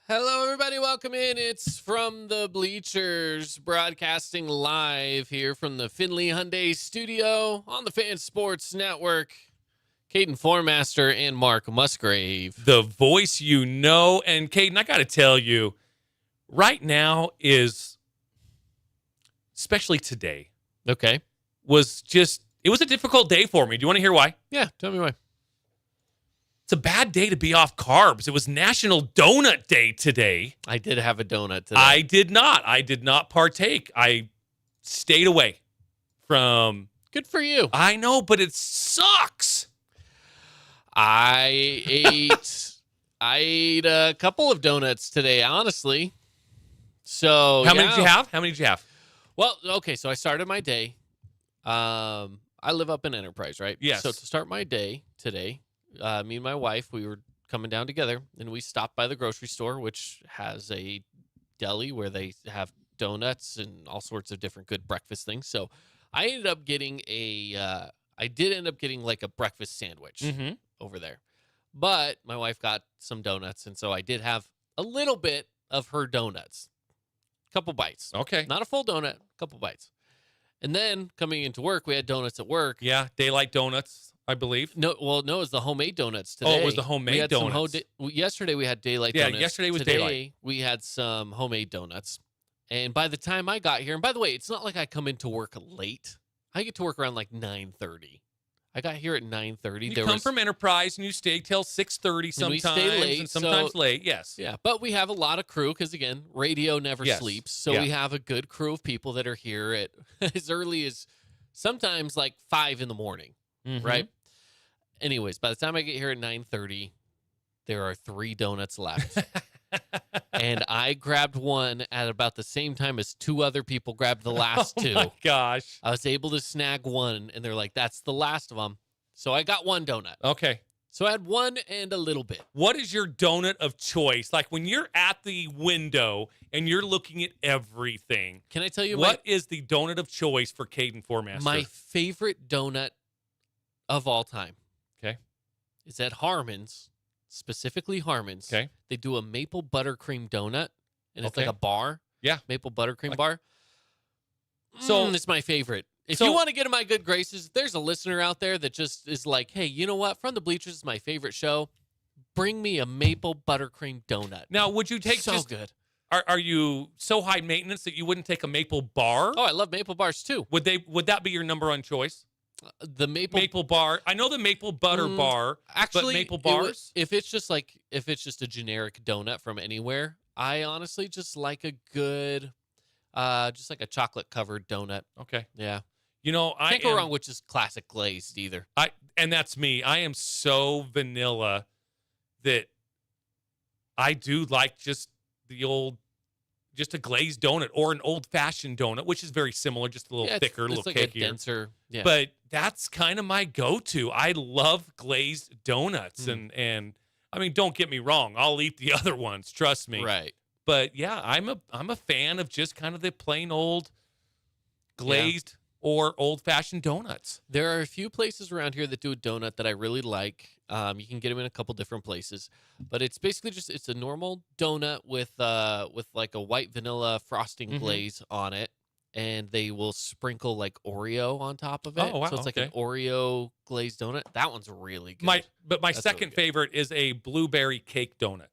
Hello, everybody. Welcome in. It's from the Bleachers, broadcasting live here from the Findlay Hyundai studio on the Fan Sports Network. Caden Formaster and Mark Musgrave. The voice you know. And, Caden, I got to tell you, right now is, especially today, Okay. it was a difficult day for me. Do you want to hear why? Yeah, tell me why. It's a bad day to be off carbs. It was National Donut Day today. I did have a donut today. I did not partake. I stayed away from. Good for you. I know, but it sucks. I ate a couple of donuts today, honestly. So How many did you have? Well, okay, so I started my day. I live up in Enterprise, right? Yes. So to start my day today, me and my wife, we were coming down together, and we stopped by the grocery store, which has a deli where they have donuts and all sorts of different good breakfast things. So I ended up getting I did end up getting like a breakfast sandwich over there. But my wife got some donuts, and so I did have a little bit of her donuts. Couple bites. Okay. Not a full donut, couple bites. And then coming into work, we had donuts at work. Yeah, daylight donuts, I believe. No, it was the homemade donuts today. Oh, it was the homemade donuts. Yesterday we had daylight Yeah, donuts. yesterday was today, daylight. We had some homemade donuts. And by the time I got here, and by the way, it's not like I come into work late. I get to work around like 9:30. I got here at 9:30. You come from Enterprise and you stay till 6:30 sometimes, we stay late, and sometimes late. Yes. Yeah, but we have a lot of crew because, again, radio never Yes. sleeps. So Yeah. we have a good crew of people that are here at as early as sometimes like 5 in the morning, right? Anyways, by the time I get here at 9:30, there are 3 donuts left. And I grabbed one at about the same time as 2 other people grabbed the last 2. Oh, my gosh. I was able to snag one, and they're like, that's the last of them. So I got one donut. Okay. So I had one and a little bit. What is your donut of choice? Like when you're at the window and you're looking at everything, Can I tell you what is the donut of choice for Caden Formaster? my favorite donut of all time? Okay. Is at Harmon's, specifically Harmon's. Okay. They do a maple buttercream donut, and it's like Okay. a bar. Yeah. Maple buttercream Like- bar. So- It's my favorite. If so- you want to get in my good graces, there's a listener out there that just is like, hey, you know what? From the Bleachers is my favorite show. Bring me a maple buttercream donut. Now, would you take So good. Are you so high maintenance that you wouldn't take a maple bar? Oh, I love maple bars too. Would that be your number one choice? The maple Bar. I know the maple butter bar, Actually, but maple it would- bars. if it's just a generic donut from anywhere, I honestly just like a good, just like a chocolate covered donut. Okay. Yeah, You know, can't go wrong with just classic glazed either. And that's me. I am so vanilla that I do like just a glazed donut or an old fashioned donut, which is very similar, just a little Yeah, thicker, a it's little like a cakier. denser. Yeah, But that's kind of my go-to. I love glazed donuts, and I mean, don't get me wrong, I'll eat the other ones, trust me. right. But yeah, I'm a fan of just kind of the plain old glazed or old-fashioned donuts. There are a few places around here that do a donut that I really like. You can get them in a couple different places, but it's basically it's a normal donut with like a white vanilla frosting glaze on it, and they will sprinkle like Oreo on top of it. Oh, wow, So it's like an okay. Oreo glazed donut. That one's really good. My That's second really good. favorite is a blueberry cake donut.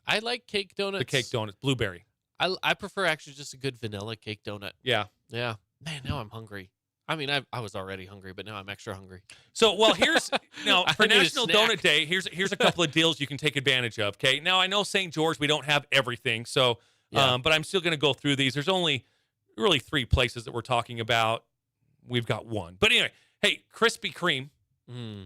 I like cake donuts. The cake donut, blueberry. I prefer actually just a good vanilla cake donut. Yeah. Yeah. Man, now I'm hungry. I mean, I was already hungry, but now I'm extra hungry. So, well, here's now I for need a National snack. Donut Day. Here's a couple of deals you can take advantage of. Okay, now I know St. George we don't have everything, so Yeah. but I'm still going to go through these. There's only really 3 places that we're talking about. We've got one, but anyway, hey, Krispy Kreme,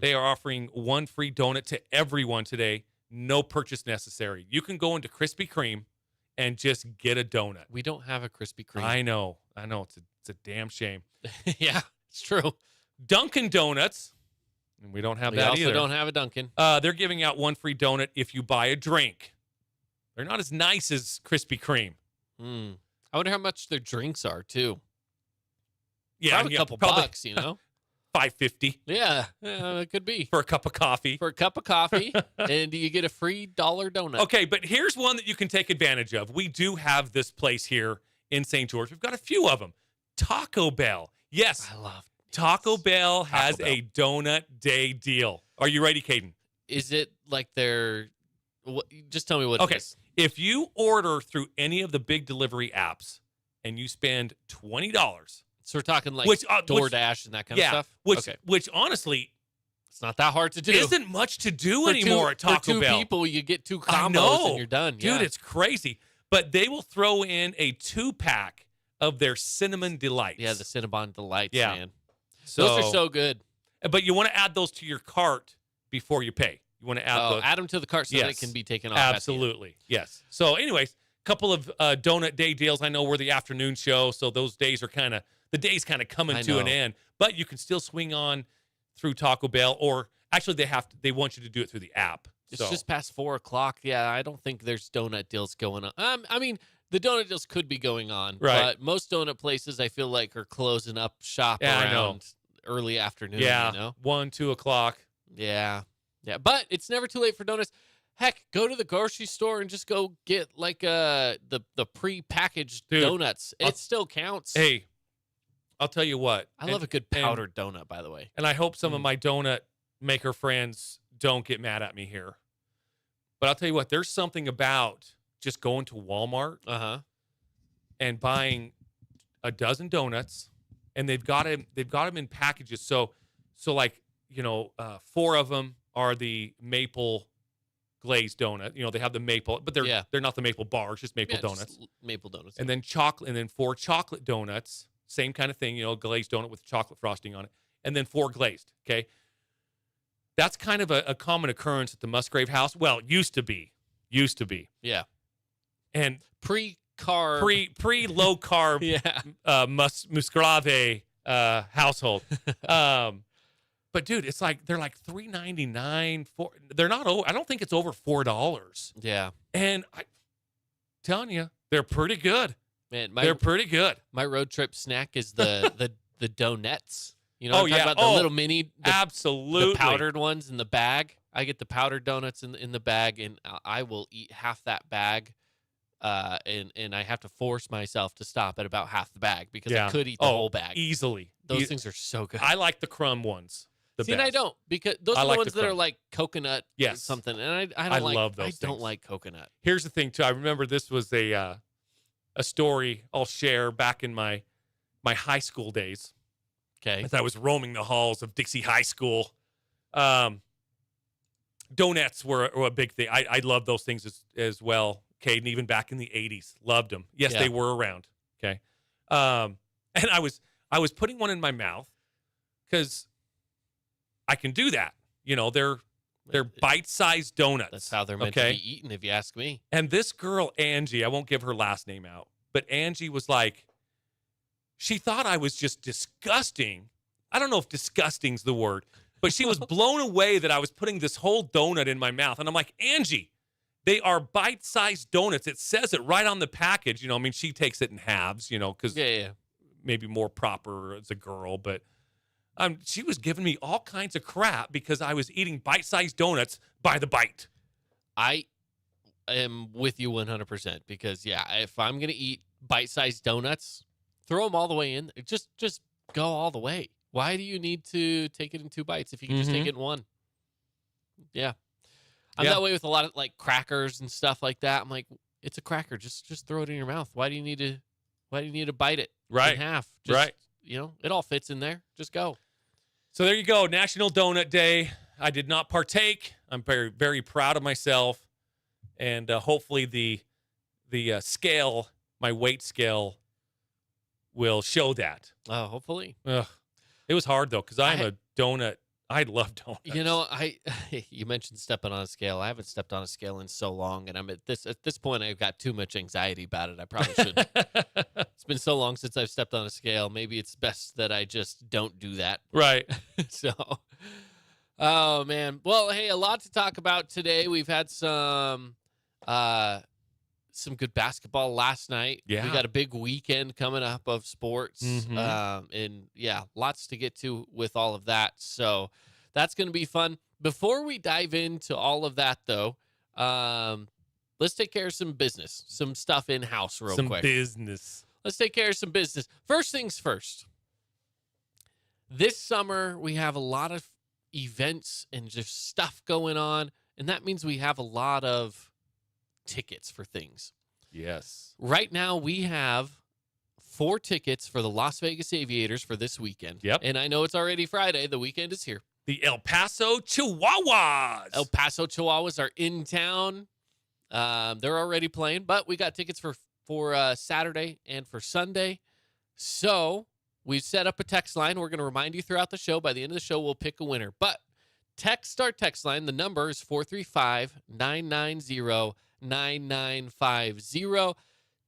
they are offering 1 free donut to everyone today. No purchase necessary. You can go into Krispy Kreme and just get a donut. We don't have a Krispy Kreme. I know. It's a damn shame. Yeah, it's true. Dunkin' Donuts. And we don't have We that also either. don't have a Dunkin'. They're giving out 1 free donut if you buy a drink. They're not as nice as Krispy Kreme. I wonder how much their drinks are too. Yeah, Probably a couple bucks, you know. $5.50 Yeah, it could be. for a cup of coffee. For a cup of coffee, and you get a free $1 donut. Okay, but here's one that you can take advantage of. We do have this place here in St. George. We've got a few of them. Taco Bell. Yes, I love Taco Bell has Bell. a donut day deal. Are you ready, Caden? Is it like their? Just tell me what it Okay, is. if you order through any of the big delivery apps and you spend $20, So we're talking like which DoorDash and that kind of stuff. which honestly It's not that hard to do. isn't much to do For anymore at Taco for two Bell. people, you get 2 I combos know. and you're done. Dude, Yeah. it's crazy. But they will throw in a 2-pack of their cinnamon delights. Yeah, the Cinnabon Delights, Yeah. man. So, Those are so good. But you want to add those to your cart before you pay. You want to add those. Add them to the cart so Yes. they can be taken off. At the end. Absolutely. Yes. So anyways, couple of donut day deals. I know we're the afternoon show, so those days are the day's kind of coming I to an know. end. But you can still swing on through Taco Bell, or actually they want you to do it through the app. It's So, just past 4:00. Yeah, I don't think there's donut deals going on. I mean, the donut deals could be going on, Right. but most donut places I feel like are closing up shop Yeah, I know. around early afternoon. yeah, You know? 1, 2 o'clock. Yeah. But it's never too late for donuts. Heck, go to the grocery store and just go get like the pre-packaged Dude, donuts. It still counts. Hey, I'll tell you what. I love a good powdered donut, by the way. And I hope some of my donut maker friends don't get mad at me here. But I'll tell you what, there's something about just going to Walmart and buying a dozen donuts, and they've got them in packages. So like, 4 of them are the maple glazed donut. They have the maple, but they're not the maple bars, just maple donuts. Just maple donuts. And then chocolate, and then 4 chocolate donuts, same kind of thing, glazed donut with chocolate frosting on it, and then 4 glazed. Okay, that's kind of a common occurrence at the Musgrave House. Well, used to be, Yeah. and Pre-carb. pre low carb, Yeah. Musgrave household. But dude, it's like they're like $3.99. They're not. I don't think it's over $4. Yeah. And I'm telling you, they're pretty good. Man, They're pretty good. my road trip snack is the donuts. You know Oh, what I'm talking yeah. about? The little mini, Absolutely. the powdered ones in the bag. I get the powdered donuts in the bag, and I will eat half that bag. And I have to force myself to stop at about half the bag because I could eat the whole bag. Easily. Those things are so good. I like the crumb ones. See, and I don't, because those I are the like ones the that are crumb. like coconut or something, and I don't like. love those I don't things. like coconut. Here's the thing too. I remember this was a story I'll share back in my high school days. Okay. As I was roaming the halls of Dixie High School. Donuts were a big thing. I love those things as well, Caden, even back in the 80s. Loved them. Yes, Yeah. they were around. Okay. And I was putting one in my mouth because I can do that. They're bite-sized donuts. That's how they're meant to be eaten, if you ask me. And this girl, Angie, I won't give her last name out, but Angie was like, she thought I was just disgusting. I don't know if disgusting's the word, but she was blown away that I was putting this whole donut in my mouth. And I'm like, Angie, they are bite-sized donuts. It says it right on the package. She takes it in halves, because maybe more proper as a girl, but she was giving me all kinds of crap because I was eating bite-sized donuts by the bite. I am with you 100% because, if I'm going to eat bite-sized donuts, throw them all the way in. Just go all the way. Why do you need to take it in 2 bites if you can just take it in 1? Yeah. I'm that way with a lot of like crackers and stuff like that. I'm like, it's a cracker. Just throw it in your mouth. Why do you need to bite it in half? It all fits in there. Just go. So there you go. National Donut Day. I did not partake. I'm very, very proud of myself. And hopefully the scale, my weight scale, will show that. Oh, hopefully. Ugh. It was hard, though, because I'm a donut. I love donuts. You mentioned stepping on a scale. I haven't stepped on a scale in so long, and at this point, I've got too much anxiety about it. I probably should. It's been so long since I've stepped on a scale. Maybe it's best that I just don't do that. Right. So, oh, man. Well, hey, a lot to talk about today. We've had some some good basketball last night. Yeah. We got a big weekend coming up of sports. Mhm. And yeah, lots to get to with all of that. So that's going to be fun. Before we dive into all of that, though, let's take care of some business, some stuff in house real Some quick. business. Let's take care of some business. First things first. This summer, we have a lot of events and just stuff going on. And that means we have a lot of tickets for things. Yes. Right now, we have 4 tickets for the Las Vegas Aviators for this weekend. Yep. And I know it's already Friday. The weekend is here. The El Paso Chihuahuas. El Paso Chihuahuas are in town. They're already playing, but we got tickets for Saturday and for Sunday. So we've set up a text line. We're going to remind you throughout the show. By the end of the show, we'll pick a winner. But text our text line. The number is 435-990-9950.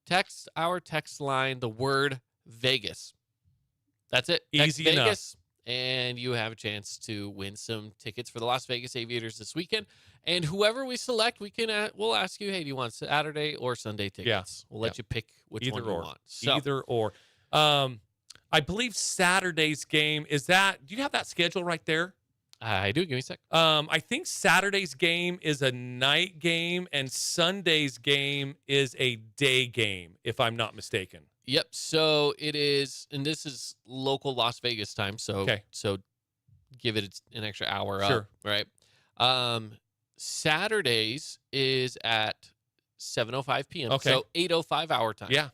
Text our text line the word Vegas. That's it. Text Easy enough. Vegas, and you have a chance to win some tickets for the Las Vegas Aviators this weekend. And whoever we select, we'll ask you, hey, do you want Saturday or Sunday tickets? Yeah. We'll let you pick which one you want. So, Either or. I believe Saturday's game is that. Do you have that schedule right there? I do. Give me a sec. I think Saturday's game is a night game and Sunday's game is a day game, if I'm not mistaken. Yep. So it is, and this is local Las Vegas time. So, Okay. So give it an extra hour Sure. up, right? Saturdays is at 7:05 p.m. Okay. So 8:05 our time. Yeah.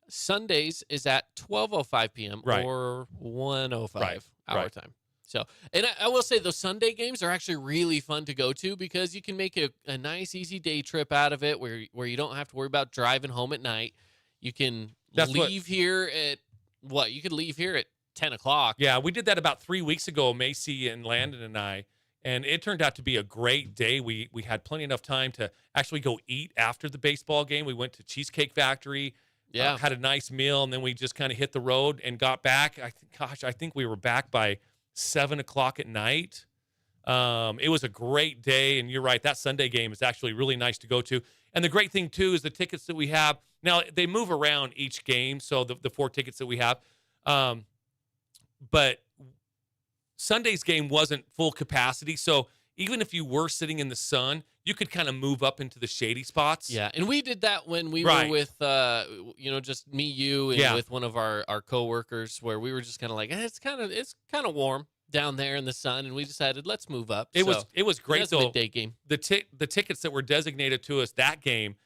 Sundays is at 12:05 p.m. Right. or 1:05 Right. our Right. time. So, and I will say those Sunday games are actually really fun to go to because you can make a nice, easy day trip out of it where you don't have to worry about driving home at night. You can leave here at You could leave here at 10 o'clock. Yeah, we did that about 3 weeks ago, Macy and Landon and I, and it turned out to be a great day. We had plenty enough time to actually go eat after the baseball game. We went to Cheesecake Factory, had a nice meal, and then we just kind of hit the road and got back. I think we were back by 7 o'clock at night. It was a great day, and you're right, that Sunday game is actually really nice to go to. And the great thing, too, is the tickets that we have. Now, they move around each game, so the 4 tickets that we have. But Sunday's game wasn't full capacity, so even if you were sitting in the sun, you could kind of move up into the shady spots. Yeah, and we did that when we were with, just me, you, and with one of our coworkers, where we were just kind of like, it's kind of warm down there in the sun, and we decided let's move up. It was great though. Midday game. The tickets that were designated to us that game,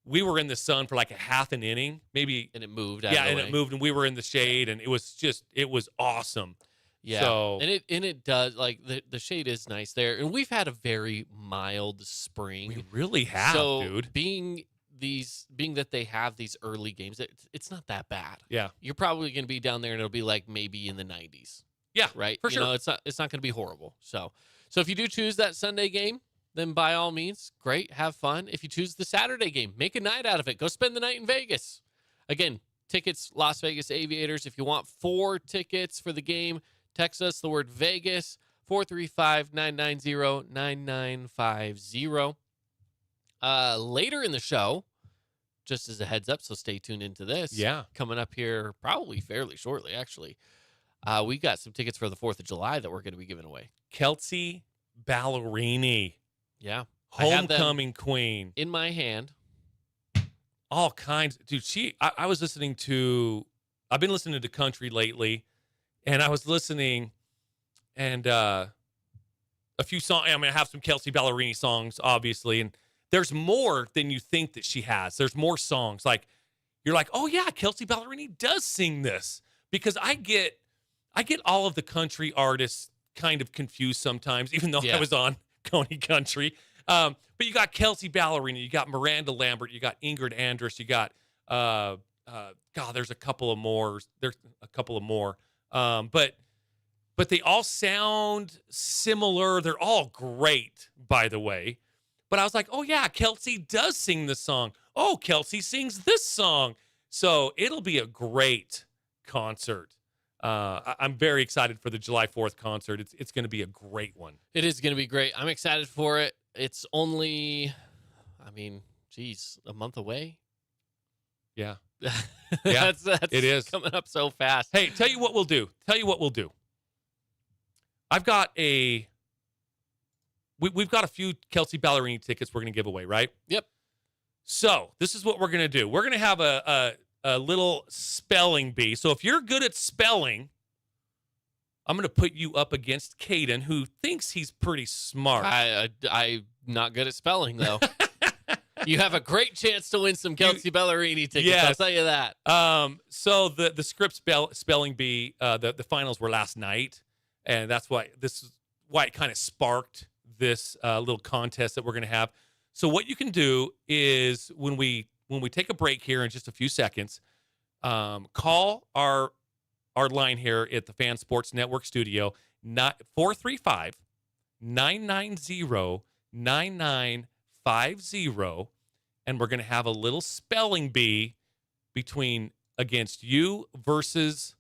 we were in the sun for like a half an inning, maybe, and it moved. It moved, and we were in the shade, and it was awesome. Yeah, so, and it does, like, the shade is nice there, and we've had a very mild spring. We really have, dude. Being that they have these early games, it's not that bad. Yeah, you're probably going to be down there, and it'll be like maybe in the 90s. Yeah, right. For sure. It's not going to be horrible. So if you do choose that Sunday game, then by all means, great, have fun. If you choose the Saturday game, make a night out of it. Go spend the night in Vegas. Again, tickets, Las Vegas Aviators. If you want 4 tickets for the game, text us the word Vegas, 435-990-9950. Later in the show, just as a heads up, so stay tuned into this. Yeah. Coming up here probably fairly shortly, actually. We got some tickets for the 4th of July that we're going to be giving away. Kelsey Ballerini. Yeah. Homecoming queen. In my hand. All kinds. Dude, I was listening to, I've been listening to country lately, and I was listening, and a few songs, I have some Kelsey Ballerini songs, obviously, and there's more than you think that she has. There's more songs. Like, you're like, oh yeah, Kelsey Ballerini does sing this. Because I get all of the country artists kind of confused sometimes, even though I was on Coney Country. But you got Kelsey Ballerini, you got Miranda Lambert, you got Ingrid Andress, you got there's a couple of more. But they all sound similar. They're all great, by the way. But I was like, oh yeah, Kelsey does sing this song. Oh, Kelsey sings this song. So it'll be a great concert. I'm very excited for the July 4th concert. It's going to be a great one. It is going to be great. I'm excited for it. It's only, geez, a month away. Yeah. That's it is coming up so fast. Hey, tell you what we'll do. I've got we've got a few Kelsey Ballerini tickets we're going to give away, right? Yep. So this is what we're going to do. We're going to have a little spelling bee. So if you're good at spelling, I'm going to put you up against Caden, who thinks he's pretty smart. I'm not good at spelling, though. You have a great chance to win some Kelsey Ballerini tickets. Yes. I'll tell you that. So the script spelling bee, the finals were last night, and that's why it kind of sparked this little contest that we're going to have. So what you can do is when we take a break here in just a few seconds, call our line here at the Fan Sports Network studio, 435-990-9950, and we're going to have a little spelling bee against you versus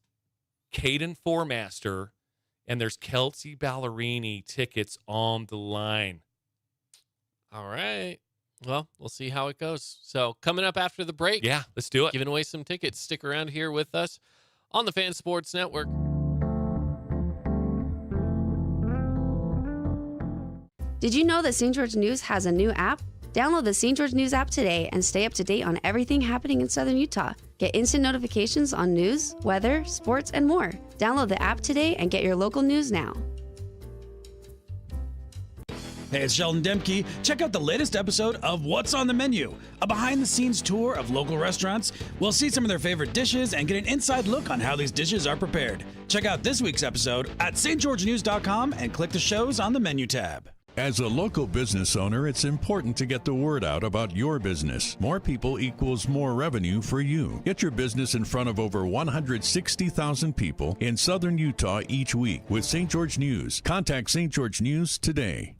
Caden Formaster, and there's Kelsey Ballerini tickets on the line. All right. Well, we'll see how it goes. So coming up after the break. Yeah, let's do it. Giving away some tickets. Stick around here with us on the Fan Sports Network. Did you know that St. George News has a new app? Download the St. George News app today and stay up to date on everything happening in Southern Utah. Get instant notifications on news, weather, sports, and more. Download the app today and get your local news now. Hey, it's Sheldon Demke. Check out the latest episode of What's on the Menu, a behind-the-scenes tour of local restaurants. We'll see some of their favorite dishes and get an inside look on how these dishes are prepared. Check out this week's episode at stgeorgenews.com and click the shows on the menu tab. As a local business owner, it's important to get the word out about your business. More people equals more revenue for you. Get your business in front of over 160,000 people in Southern Utah each week with St. George News. Contact St. George News today.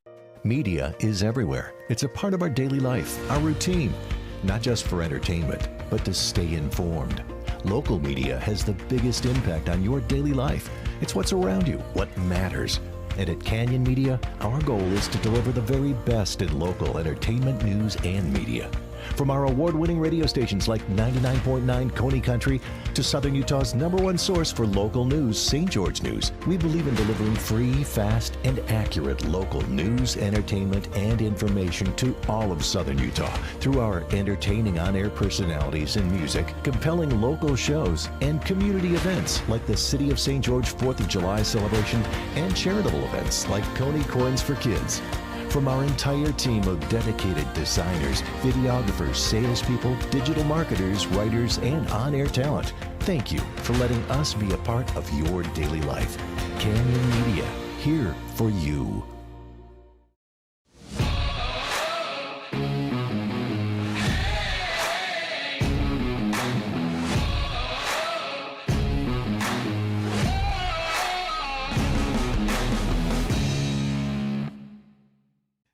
Media is everywhere. It's a part of our daily life, our routine, not just for entertainment, but to stay informed. Local media has the biggest impact on your daily life. It's what's around you, what matters. And at Canyon Media, our goal is to deliver the very best in local entertainment, news, and media. From our award-winning radio stations like 99.9 Coney Country to Southern Utah's #1 source for local news, St. George News, we believe in delivering free, fast, and accurate local news, entertainment, and information to all of Southern Utah through our entertaining on-air personalities and music, compelling local shows, and community events like the City of St. George 4th of July celebration and charitable events like Coney Corns for Kids. From our entire team of dedicated designers, videographers, salespeople, digital marketers, writers, and on-air talent, thank you for letting us be a part of your daily life. Canyon Media, here for you.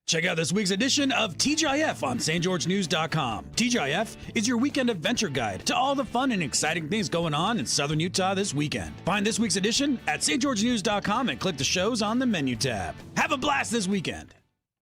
Check out this week's edition of TGIF on stgeorgenews.com. TGIF is your weekend adventure guide to all the fun and exciting things going on in Southern Utah this weekend. Find this week's edition at stgeorgenews.com and click the shows on the menu tab. Have a blast this weekend.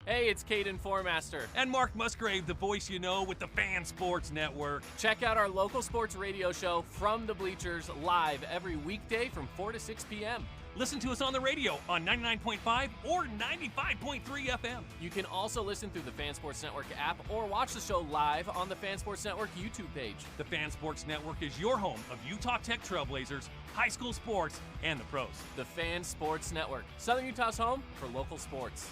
Hey, it's Caden Formaster. And Mark Musgrave, the voice you know with the Fan Sports Network. Check out our local sports radio show From the Bleachers live every weekday from 4 to 6 p.m. Listen to us on the radio on 99.5 or 95.3 FM. You can also listen through the Fan Sports Network app or watch the show live on the Fan Sports Network YouTube page. The Fan Sports Network is your home of Utah Tech Trailblazers, high school sports, and the pros. The Fan Sports Network, Southern Utah's home for local sports.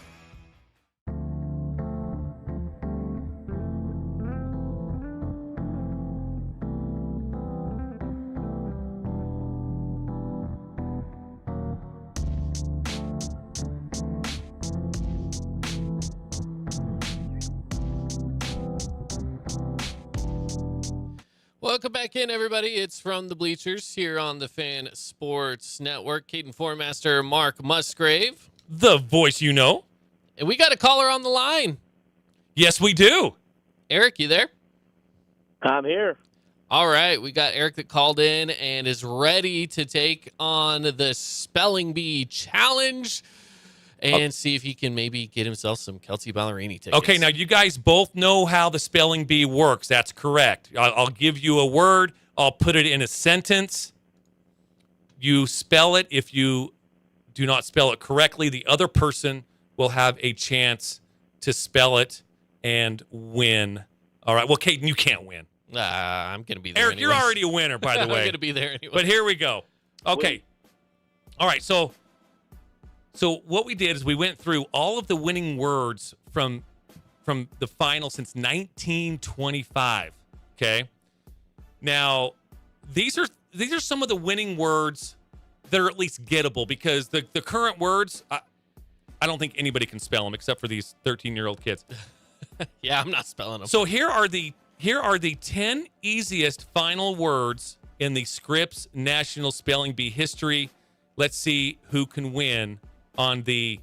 Welcome back in, everybody. It's From the Bleachers here on the Fan Sports Network. Caden Formaster, Mark Musgrave. The voice you know. And we got a caller on the line. Yes, we do. Eric, you there? I'm here. All right. We got Eric that called in and is ready to take on the Spelling Bee Challenge. and see if he can maybe get himself some Kelsey Ballerini tickets. Okay, now you guys both know how the spelling bee works. That's correct. I'll give you a word. I'll put it in a sentence. You spell it. If you do not spell it correctly, the other person will have a chance to spell it and win. All right. Well, Caden, you can't win. I'm going to be there Eric, anyways. you're already a winner, by the way. I'm going to be there anyway. But here we go. Okay. All right. So what we did is we went through all of the winning words from the final since 1925. Okay. Now, these are some of the winning words that are at least gettable, because the current words, I don't think anybody can spell them except for these 13-year-old kids. Yeah, I'm not spelling them. So here are the 10 easiest final words in the Scripps National Spelling Bee history. Let's see who can win on the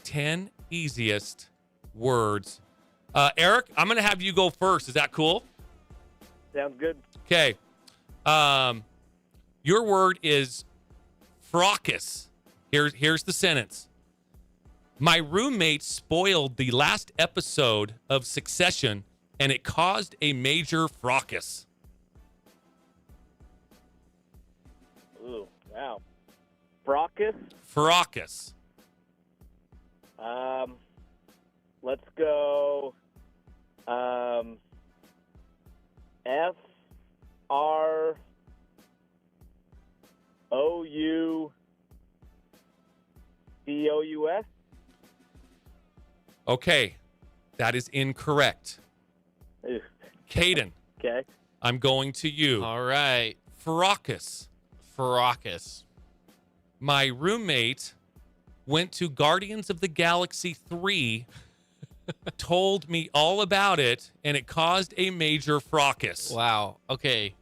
10 easiest words. Eric, I'm going to have you go first. Is that cool? Sounds good. Okay. Your word is fracas. Here's the sentence. My roommate spoiled the last episode of Succession, and it caused a major fracas. Ooh, wow. Fracas. Fracas. Let's go. FROUCOUS. Okay, that is incorrect. Ew. Caden, Okay. I'm going to you. All right. Fracas. Fracas. My roommate went to Guardians of the Galaxy 3, told me all about it, and it caused a major fracas. Wow. Okay.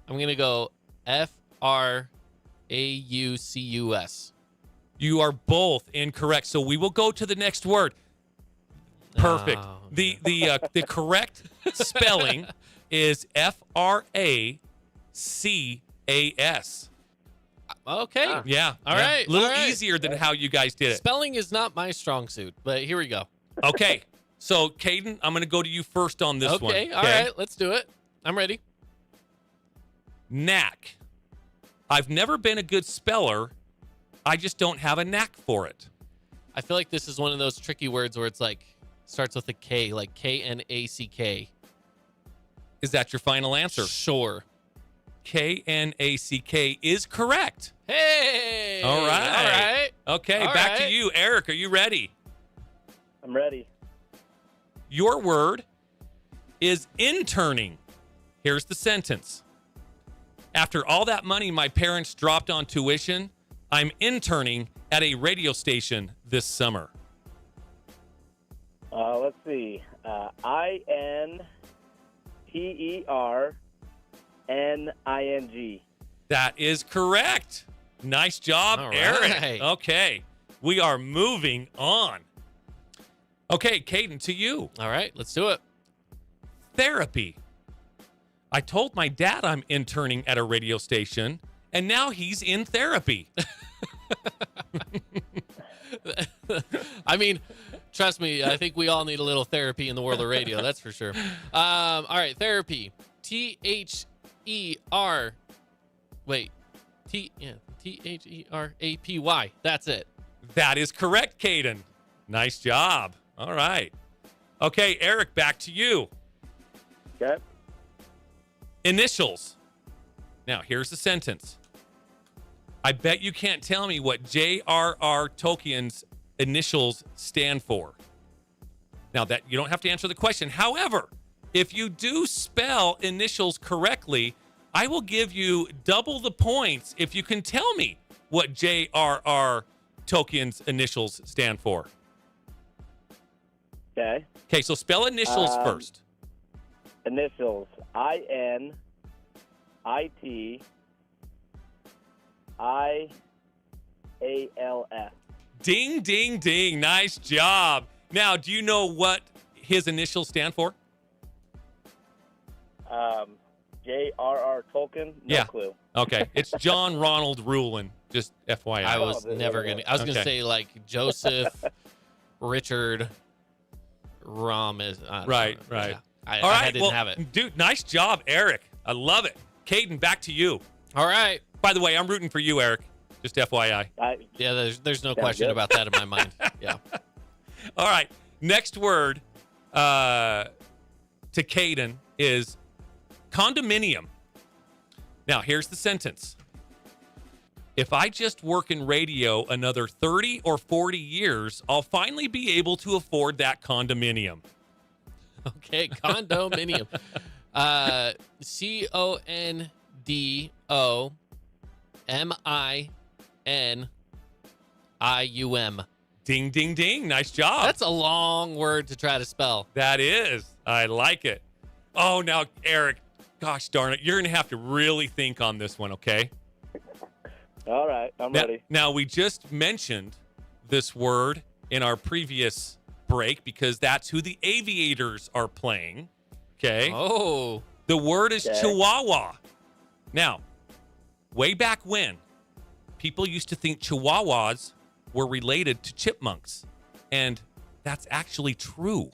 I'm going to go FRAUCUS. You are both incorrect, so we will go to the next word. Perfect. Oh, The correct spelling is FRACAS. Okay. Yeah. All yeah. right, A little all right. easier than how you guys did it. Spelling is not my strong suit, but here we go. Okay. So, Caden, I'm going to go to you first on this one. Okay. All right. Let's do it. I'm ready. Knack. I've never been a good speller. I just don't have a knack for it. I feel like this is one of those tricky words where it's like starts with a K, like KNACK. Is that your final answer? Sure. KNACK is correct. Hey. All right. All right. Okay, All back to right. you. Eric, are you ready? I'm ready. Your word is interning. Here's the sentence. After all that money my parents dropped on tuition, I'm interning at a radio station this summer. Let's see. INTERNING. That is correct. Nice job, All Eric. right. Okay, we are moving on. Okay, Caden, to you. All right. Let's do it. Therapy. I told my dad I'm interning at a radio station, and now he's in therapy. I mean, trust me, I think we all need a little therapy in the world of radio. That's for sure. All right. Therapy. THER. Wait. THERAPY. That's it. That is correct, Caden. Nice job. All right. Okay, Eric, back to you. Okay. Initials. Now, here's the sentence. I bet you can't tell me what J.R.R. Tolkien's initials stand for. Now, that you don't have to answer the question. However, if you do spell initials correctly, I will give you double the points if you can tell me what J.R.R. Tolkien's initials stand for. Okay. Okay, so spell initials first. Initials. INITIALS. Ding, ding, ding. Nice job. Now, do you know what his initials stand for? J.R.R. Tolkien. No Yeah. clue. Okay, it's John Ronald Reuel. Just FYI. I was Oh, never going to. I was going to Okay. say like Joseph, Richard, Ram. Right. Yeah. I All right. didn't have it. Dude, nice job, Eric. I love it. Caden, back to you. All right. By the way, I'm rooting for you, Eric. Just FYI. Yeah, there's no Sounds question good. about that in my mind. Yeah. All right. Next word to Caden is condominium. Now, here's the sentence. If I just work in radio another 30 or 40 years, I'll finally be able to afford that condominium. Okay, condominium. CONDOMINIUM. Ding, ding, ding. Nice job. That's a long word to try to spell. That is. I like it. Oh, now, Eric, gosh darn it. You're going to have to really think on this one, okay? All right, I'm ready. Now, we just mentioned this word in our previous break because that's who the Aviators are playing, okay? Oh. The word is Okay. Chihuahua. Now, way back when, people used to think Chihuahuas were related to chipmunks, and that's actually true.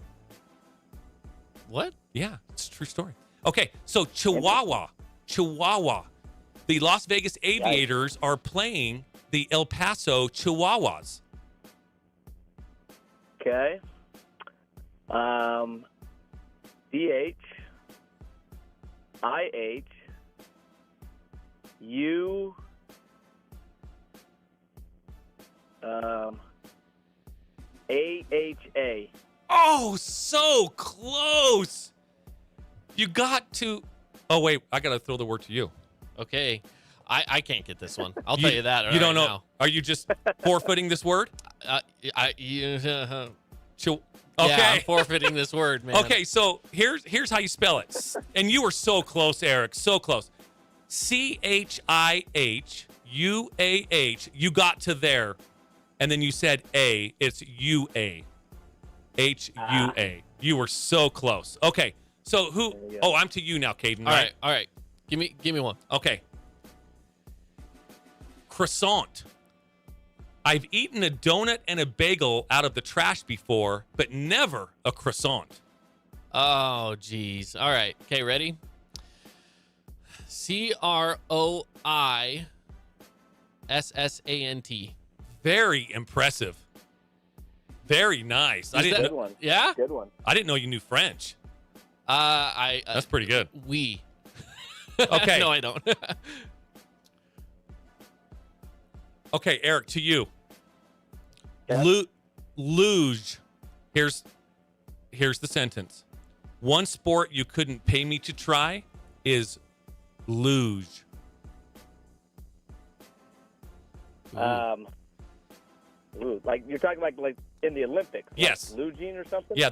What? Yeah, it's a true story. Okay, so Chihuahua. The Las Vegas Aviators are playing the El Paso Chihuahuas. Okay. DH IH U AHA. Oh, so close. You got to. Oh, wait, I got to throw the word to you. Okay. I can't get this one. I'll tell you that. You don't know. Now. Are you just forfeiting this word? Yeah, Okay. I'm forfeiting this word, man. Okay, so here's how you spell it. And you were so close, Eric. So close. CHIHUAH. You got to there. And then you said A. It's UA. HUA. You were so close. Okay. So who? There you go. Oh, I'm to you now, Caden. All right. Give me one. Okay. Croissant. I've eaten a donut and a bagel out of the trash before, but never a croissant. Oh, geez. All right. Okay, ready? CROISSANT. Very impressive. Very nice. I didn't Good know, one. Yeah? Good one. I didn't know you knew French. That's pretty good. We. Okay. No, I don't. Okay, Eric, to you. Yeah. Luge. Here's the sentence. One sport you couldn't pay me to try is luge. Like you're talking like in the Olympics. Like Yes. Luging or something? Yeah,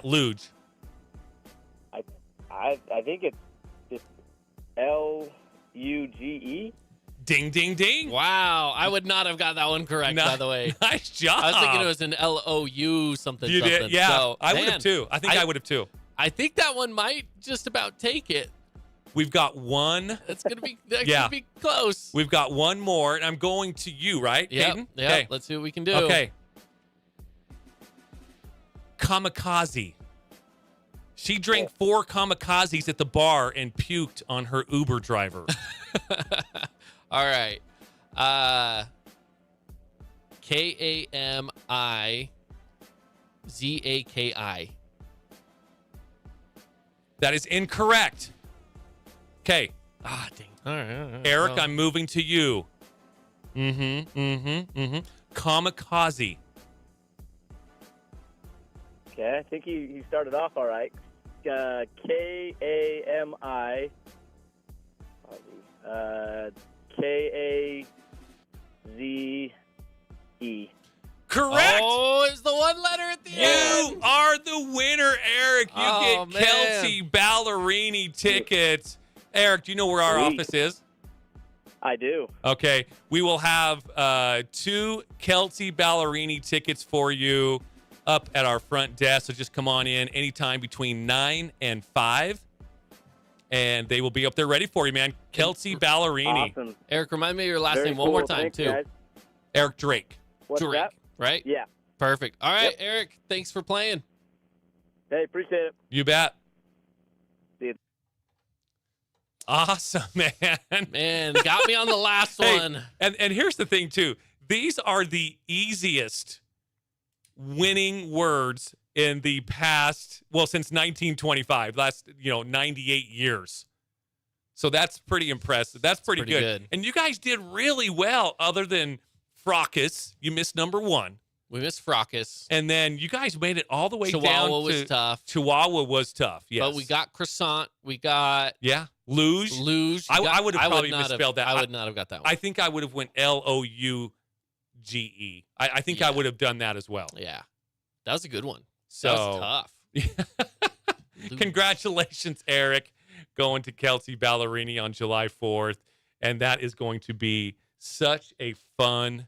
luge. I think it's just LUGE. Ding, ding, ding. Wow. I would not have got that one correct, by the way. Nice job. I was thinking it was an LOU something. You something. did? Yeah, So, I would man, have too. I think I would have too. I think that one might just about take it. We've got one. That's gonna be Yeah. gonna be close. We've got one more, and I'm going to you, right, Yep. Caden? Yep. Okay. Let's see what we can do. Okay. Kamikaze. She drank 4 kamikazes at the bar and puked on her Uber driver. All right. KAMIZAKI. That is incorrect. Okay, Ah, dang. All right. Eric, Well, I'm moving to you. Kamikaze. Okay, I think he started off all right. KAMI KAZE. Correct. Oh, it's the one letter at the You end. are the winner, Eric. You Oh, get Kelsey Ballerini tickets. Eric, do you know where our Sweet. office is? I do. Okay. We will have 2 Kelsey Ballerini tickets for you up at our front desk. So just come on in anytime between 9 and 5. and they will be up there ready for you, man. Kelsey Ballerini. Awesome. Eric, remind me of your last Very name one more cool. time, Thanks, too. guys. Eric Drake. What's Drake, that? right? Yeah. Perfect. All right, Yep. Eric, thanks for playing. Hey, appreciate it. You bet. See you. Awesome, man. Man, got me on the last Hey, one. And here's the thing, too. These are the easiest winning words in the past, well, since 1925, last, 98 years. So that's pretty impressive. That's pretty good. And you guys did really well, other than Fracas. You missed number 1. We missed Fracas. And then you guys made it all the way down Chihuahua to was tough. Chihuahua was tough, yes. But we got croissant. We got Luge. luge. I would have probably misspelled that. I would not have got that one. I think I would have went Louge. I think I would have done that as well. Yeah. That was a good one. So That was tough. Luge. Congratulations, Eric, going to Kelsey Ballerini on July 4th. And that is going to be such a fun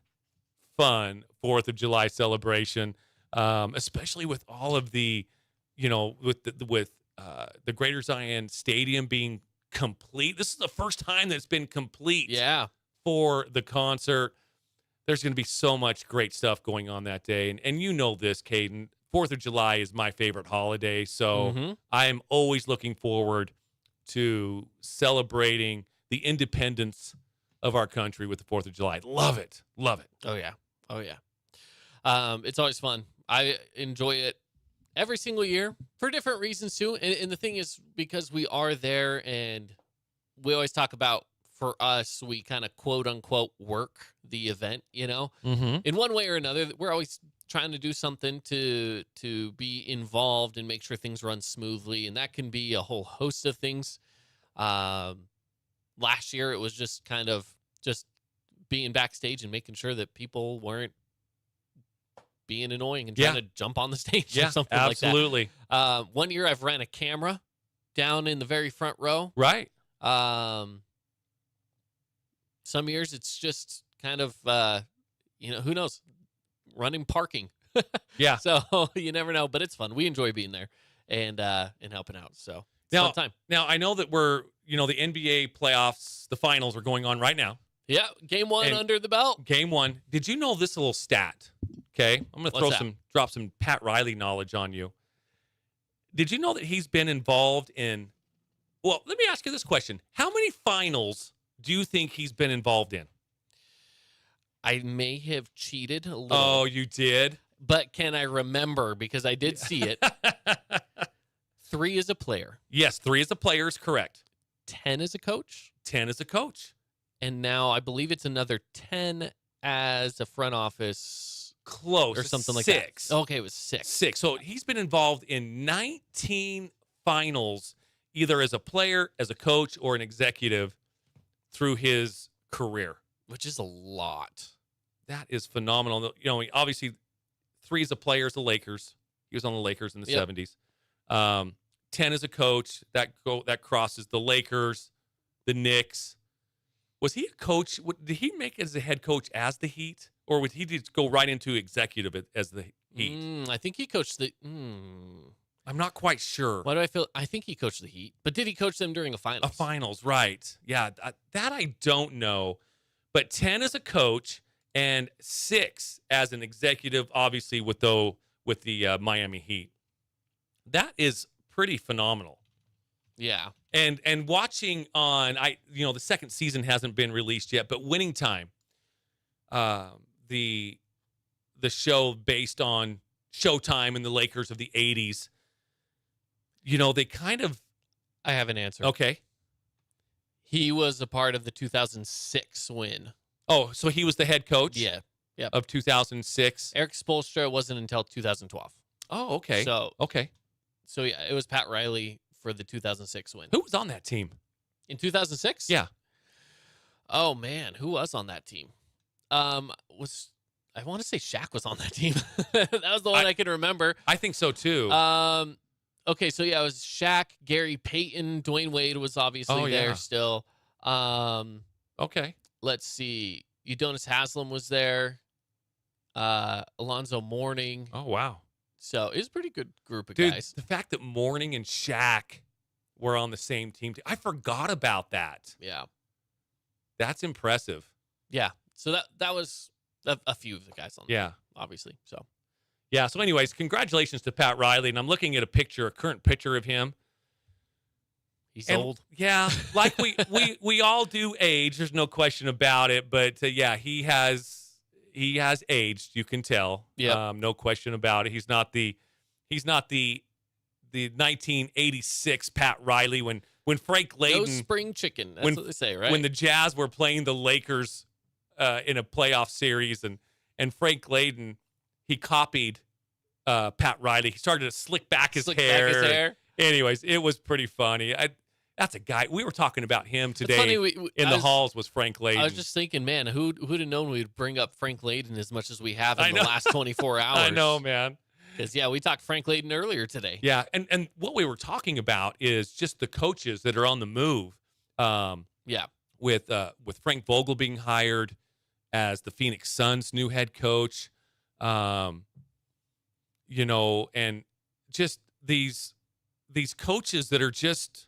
4th of July celebration, especially with all of the, with the Greater Zion Stadium being complete. This is the first time that it's been complete for the concert. There's going to be so much great stuff going on that day. And you know this, Caden. 4th of July is my favorite holiday. So I am always looking forward to celebrating the independence of our country with the 4th of July. Love it. Love it. Oh, yeah. Oh, yeah. It's always fun. I enjoy it every single year for different reasons, too. And the thing is, because we are there and we always talk about, for us, we kind of quote unquote work the event, in one way or another. We're always trying to do something to be involved and make sure things run smoothly. And that can be a whole host of things. Last year, it was just kind of just being backstage and making sure that people weren't being annoying and trying to jump on the stage or something like that. Absolutely. One year I've ran a camera down in the very front row. Right. Some years it's just kind of, who knows, running parking. Yeah. So you never know, but it's fun. We enjoy being there and helping out. So it's a fun time. Now, I know that we're, the NBA playoffs, the finals are going on right now. Yeah. Game 1 And under the belt. Game 1. Did you know this little stat? Okay. I'm going to drop some Pat Riley knowledge on you. Did you know that he's been involved in, well, let me ask you this question. How many finals do you think he's been involved in? I may have cheated a little. Oh, you did? But can I remember, because I did see it, 3 as a player. Yes, 3 as a player is correct. 10 as a coach. 10 as a coach. And now I believe it's another 10 as a front office. Close. Or something like 6. that. Okay, it was 6. 6. So he's been involved in 19 finals, either as a player, as a coach, or an executive through his career. Which is a lot. That is phenomenal. Obviously, 3 as a player is the Lakers. He was on the Lakers in the 70s. 10 as a coach, that crosses the Lakers, the Knicks. Was he a coach? Did he make it as a head coach as the Heat? Or would he just go right into executive as the Heat? I think he coached the... I'm not quite sure. Why do I feel... I think he coached the Heat. But did he coach them during a finals? A finals, right. Yeah, that I don't know. But 10 as a coach and 6 as an executive, obviously, with the Miami Heat. That is pretty phenomenal. Yeah. And watching on, the second season hasn't been released yet, but Winning Time, the show based on Showtime and the Lakers of the 80s, they kind of... I have an answer. Okay. He was a part of the 2006 win. Oh, so he was the head coach? Yeah. Yep. Of 2006? Eric Spoelstra wasn't until 2012. Oh, okay. So yeah, it was Pat Riley for the 2006 win. Who was on that team? In 2006? Yeah. Oh, man. Who was on that team? I want to say Shaq was on that team. That was the one I can remember. I think so, too. Okay, so yeah, it was Shaq, Gary Payton, Dwayne Wade was obviously there still. Okay. Let's see. Udonis Haslem was there. Alonzo Mourning. Oh, wow. So it was a pretty good group of Dude, guys. the fact that Mourning and Shaq were on the same team. I forgot about that. Yeah. That's impressive. Yeah. So that was a few of the guys on the team, obviously. So. Yeah. So, anyways, congratulations to Pat Riley. And I'm looking at a current picture of him. He's old. Yeah. Like we all do age. There's no question about it. But yeah, he has aged. You can tell. Yeah. No question about it. He's not the 1986 Pat Riley when Frank Layden. No spring chicken. That's what they say, right? When the Jazz were playing the Lakers in a playoff series, and Frank Layden, he copied Pat Riley. He started to slick back his hair. Anyways, it was pretty funny. That's a guy. We were talking about him today in the halls was Frank Layden. I was just thinking, man, who'd have known we'd bring up Frank Layden as much as we have in the last 24 hours? I know, man. Because, we talked Frank Layden earlier today. Yeah, and what we were talking about is just the coaches that are on the move. With Frank Vogel being hired as the Phoenix Suns' new head coach, and just these coaches that are just,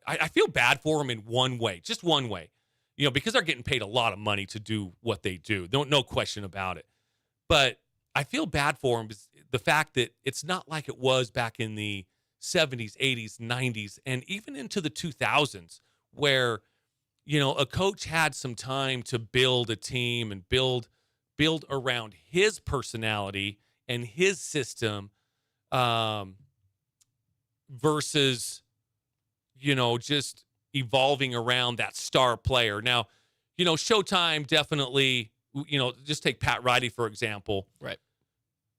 I feel bad for them in one way, just one way, because they're getting paid a lot of money to do what they do. No question about it. But I feel bad for them because the fact that it's not like it was back in the 70s, 80s, 90s, and even into the 2000s where, a coach had some time to build a team and build around his personality and his system versus, just evolving around that star player. Now, Showtime definitely, just take Pat Riley, for example. Right.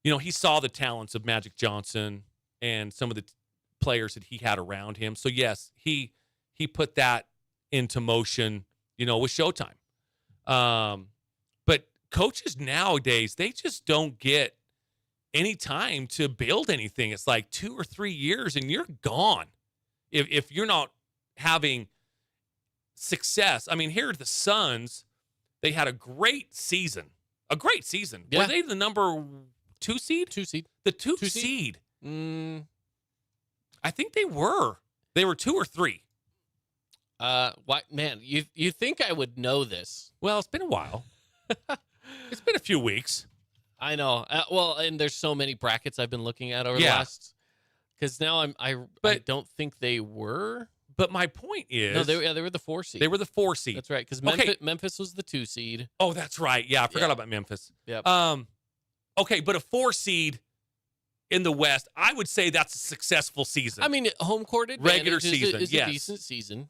He saw the talents of Magic Johnson and some of the players that he had around him. So, yes, he put that into motion, with Showtime. But coaches nowadays, they just don't get any time to build anything. It's like 2 or 3 years and you're gone if you're not having success. I mean, here are the Suns. They had a great season. Yeah. Were they the number 2 seed? 2 seed. The 2 seed. I think they were. They were 2 or 3. What, man? You think I would know this? Well, it's been a while. It's been a few weeks. I know. And there's so many brackets I've been looking at over the last. Because now I don't think they were. But my point is, no, they were the 4 seed. They were the 4 seed. That's right. Because Memphis was the 2 seed. Oh, that's right. Yeah, I forgot about Memphis. Yep. Okay, but a 4 seed in the West, I would say that's a successful season. I mean, home court advantage regular season is a decent season.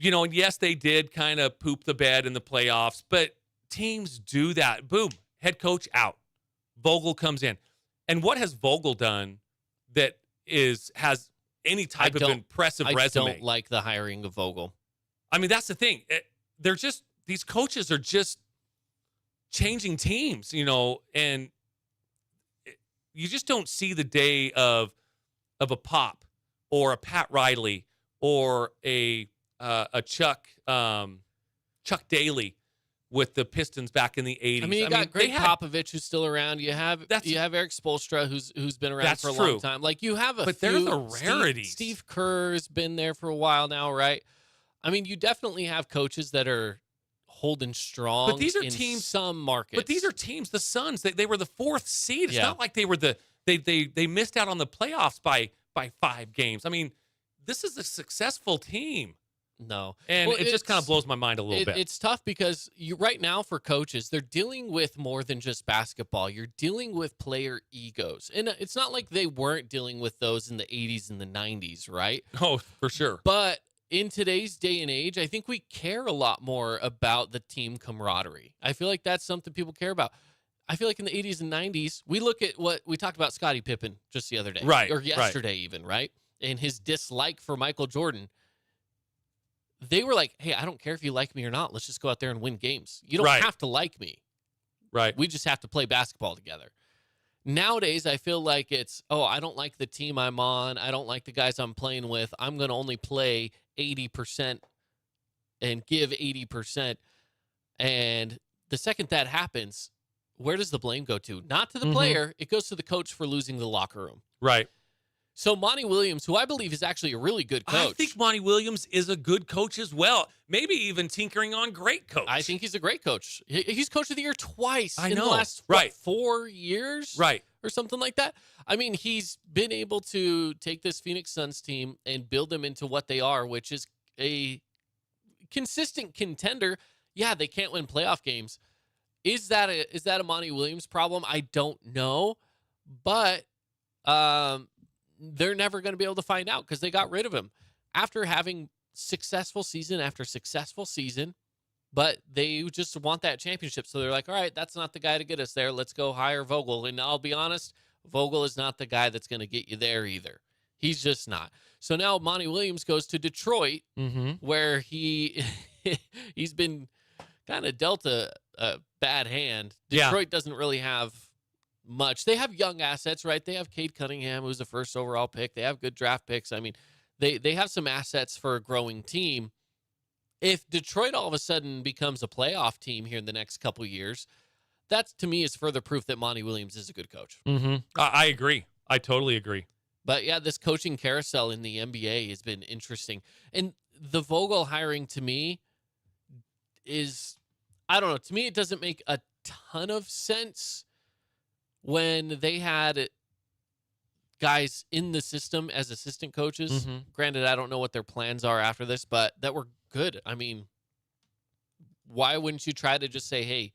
And yes, they did kind of poop the bed in the playoffs, but teams do that. Boom, head coach out. Vogel comes in. And what has Vogel done that has any type of impressive resume? I don't like the hiring of Vogel. I mean, that's the thing. These coaches are just changing teams, and you just don't see the day of a Pop or a Pat Riley or a Chuck Daly with the Pistons back in the 80s. I mean, you got Greg Popovich, who's still around. You have Eric Spoelstra, who's been around for a long time. Like, you have but they're the rarities. Steve Kerr's been there for a while now, right? I mean, you definitely have coaches that are holding strong. But these are in teams, some markets. But these are teams. The Suns, they were the 4th seed. It's not like they were they missed out on the playoffs by 5 games. I mean, this is a successful team. No. And it just kind of blows my mind a little bit. It's tough because right now for coaches, they're dealing with more than just basketball. You're dealing with player egos. And it's not like they weren't dealing with those in the 80s and the 90s, right? Oh, for sure. But in today's day and age, I think we care a lot more about the team camaraderie. I feel like that's something people care about. I feel like in the 80s and 90s, we look at what we talked about Scottie Pippen just the other day. Right. Or yesterday even, right? And his dislike for Michael Jordan. They were like, hey, I don't care if you like me or not. Let's just go out there and win games. You don't have to like me. Right. We just have to play basketball together. Nowadays, I feel like it's, I don't like the team I'm on. I don't like the guys I'm playing with. I'm going to only play 80% and give 80%. And the second that happens, where does the blame go to? Not to the player. It goes to the coach for losing the locker room. Right. So Monty Williams, who I believe is actually a really good coach. I think Monty Williams is a good coach as well. Maybe even tinkering on great coach. I think he's a great coach. He's coach of the year twice in the know. last Right. 4 years, Right. or something like that. I mean, he's been able to take this Phoenix Suns team and build them into what they are, which is a consistent contender. Yeah, they can't win playoff games. Is that a Monty Williams problem? I don't know, but they're never going to be able to find out because they got rid of him after having successful season after successful season, but they just want that championship. So they're like, all right, that's not the guy to get us there. Let's go hire Vogel. And I'll be honest, Vogel is not the guy that's going to get you there either. He's just not. So now Monty Williams goes to Detroit, where he's been kind of dealt a bad hand. Detroit doesn't really have much. They have young assets, right? They have Cade Cunningham, who's the first overall pick. They have good draft picks. I mean, they have some assets for a growing team. If Detroit all of a sudden becomes a playoff team here in the next couple of years, that to me is further proof that Monty Williams is a good coach. I agree. I totally agree. But yeah, this coaching carousel in the NBA has been interesting. And the Vogel hiring to me is, I don't know, to me it doesn't make a ton of sense when they had guys in the system as assistant coaches. Granted, I don't know what their plans are after this, but that were good. I mean, why wouldn't you try to just say, hey,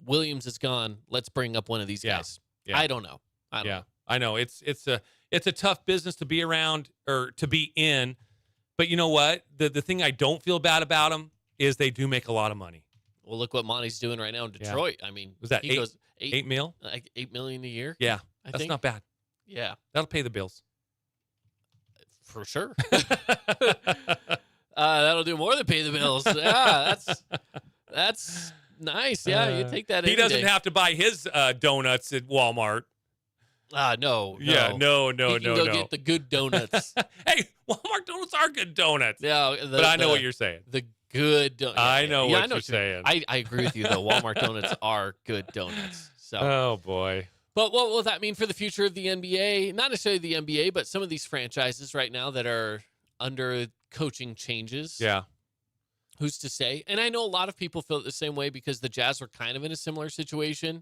Williams is gone, let's bring up one of these guys? Yeah. I don't know. I know. It's a tough business to be around or to be in. But you know what? The thing I don't feel bad about them is they do make a lot of money. Well, look what Monty's doing right now in Detroit. I mean, was that he goes $8 million? like $8 million a year. Yeah, I that's think. not bad. Yeah, That'll pay the bills for sure. That'll do more than pay the bills. Yeah, that's nice. Yeah, you take that. He any doesn't day. have to buy his donuts at Walmart. No. Yeah, no. He can go get the good donuts. Hey, Walmart donuts are good donuts. Yeah, but I know what you're saying. The good donuts. I know what you're saying. I agree with you, though. Walmart donuts are good donuts. So. Oh, boy. But what will that mean for the future of the NBA? Not necessarily the NBA, but some of these franchises right now that are under coaching changes. Yeah. Who's to say? And I know a lot of people feel the same way because the Jazz were kind of in a similar situation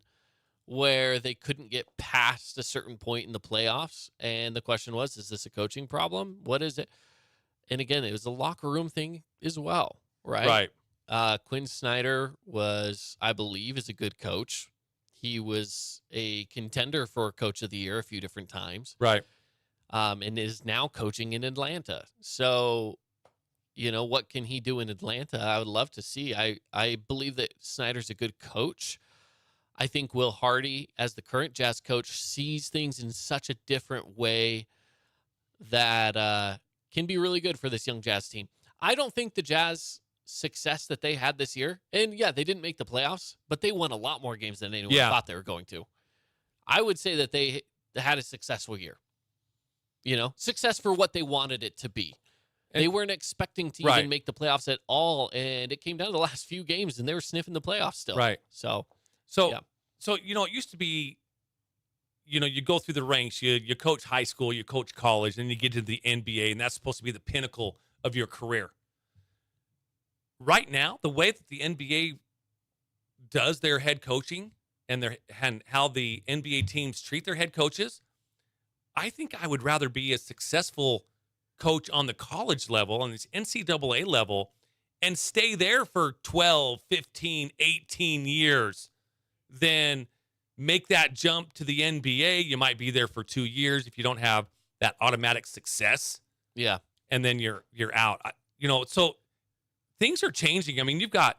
where they couldn't get past a certain point in the playoffs. And the question was, is this a coaching problem? What is it? And again, it was a locker room thing as well, right? Right. Quinn Snyder was, I believe, is a good coach. He was a contender for Coach of the Year a few different times. Right. And is now coaching in Atlanta. So, what can he do in Atlanta? I would love to see. I believe that Snyder's a good coach. I think Will Hardy, as the current Jazz coach, sees things in such a different way that can be really good for this young Jazz team. I don't think the Jazz success that they had this year, and yeah, they didn't make the playoffs, but they won a lot more games than anyone thought they were going to. I would say that they had a successful year. Success for what they wanted it to be. They weren't expecting to even make the playoffs at all, and it came down to the last few games, and they were sniffing the playoffs still. Right. So it used to be, you go through the ranks, you coach high school, you coach college, then you get to the NBA, and that's supposed to be the pinnacle of your career. Right now, the way that the NBA does their head coaching and how the NBA teams treat their head coaches, I think I would rather be a successful coach on the college level, on this NCAA level, and stay there for 12, 15, 18 years than make that jump to the NBA. You might be there for 2 years if you don't have that automatic success. Yeah. And then you're out. So things are changing. I mean, you've got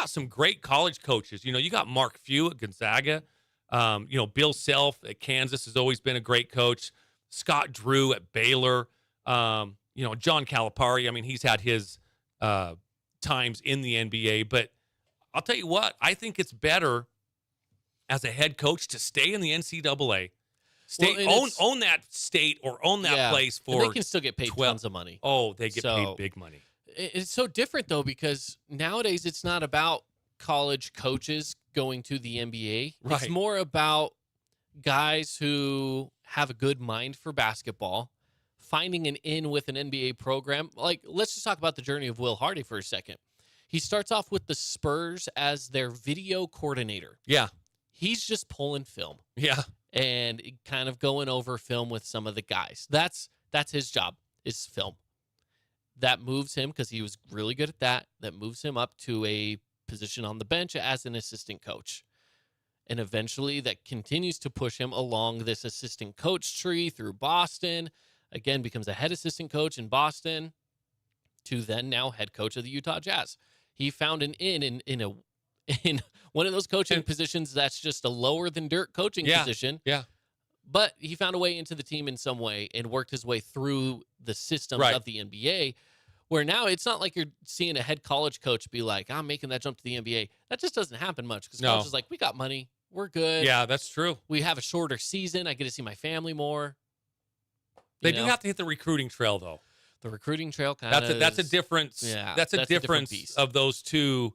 some great college coaches. You got Mark Few at Gonzaga. Bill Self at Kansas has always been a great coach. Scott Drew at Baylor. John Calipari. I mean, he's had his times in the NBA. But I'll tell you what, I think it's better as a head coach to stay in the NCAA. Own that state or own that place for. And they can still get paid tons of money. Oh, they get paid big money. It's so different, though, because nowadays it's not about college coaches going to the NBA. Right. It's more about guys who have a good mind for basketball, finding an in with an NBA program. Like, let's just talk about the journey of Will Hardy for a second. He starts off with the Spurs as their video coordinator. Yeah. He's just pulling film. Yeah. And kind of going over film with some of the guys. That's his job, is film. That moves him, because he was really good at that, that moves him up to a position on the bench as an assistant coach. And eventually that continues to push him along this assistant coach tree through Boston. Again, becomes a head assistant coach in Boston, to then now head coach of the Utah Jazz. He found an in one of those coaching positions that's just a lower than dirt coaching position. Yeah. But he found a way into the team in some way and worked his way through the systems of the NBA, where now it's not like you're seeing a head college coach be like, I'm making that jump to the NBA. That just doesn't happen much, because college is like, we got money. We're good. Yeah, that's true. We have a shorter season. I get to see my family more. They do have to hit the recruiting trail, though. The recruiting trail kind of that's a difference. Yeah, that's a difference piece of those two,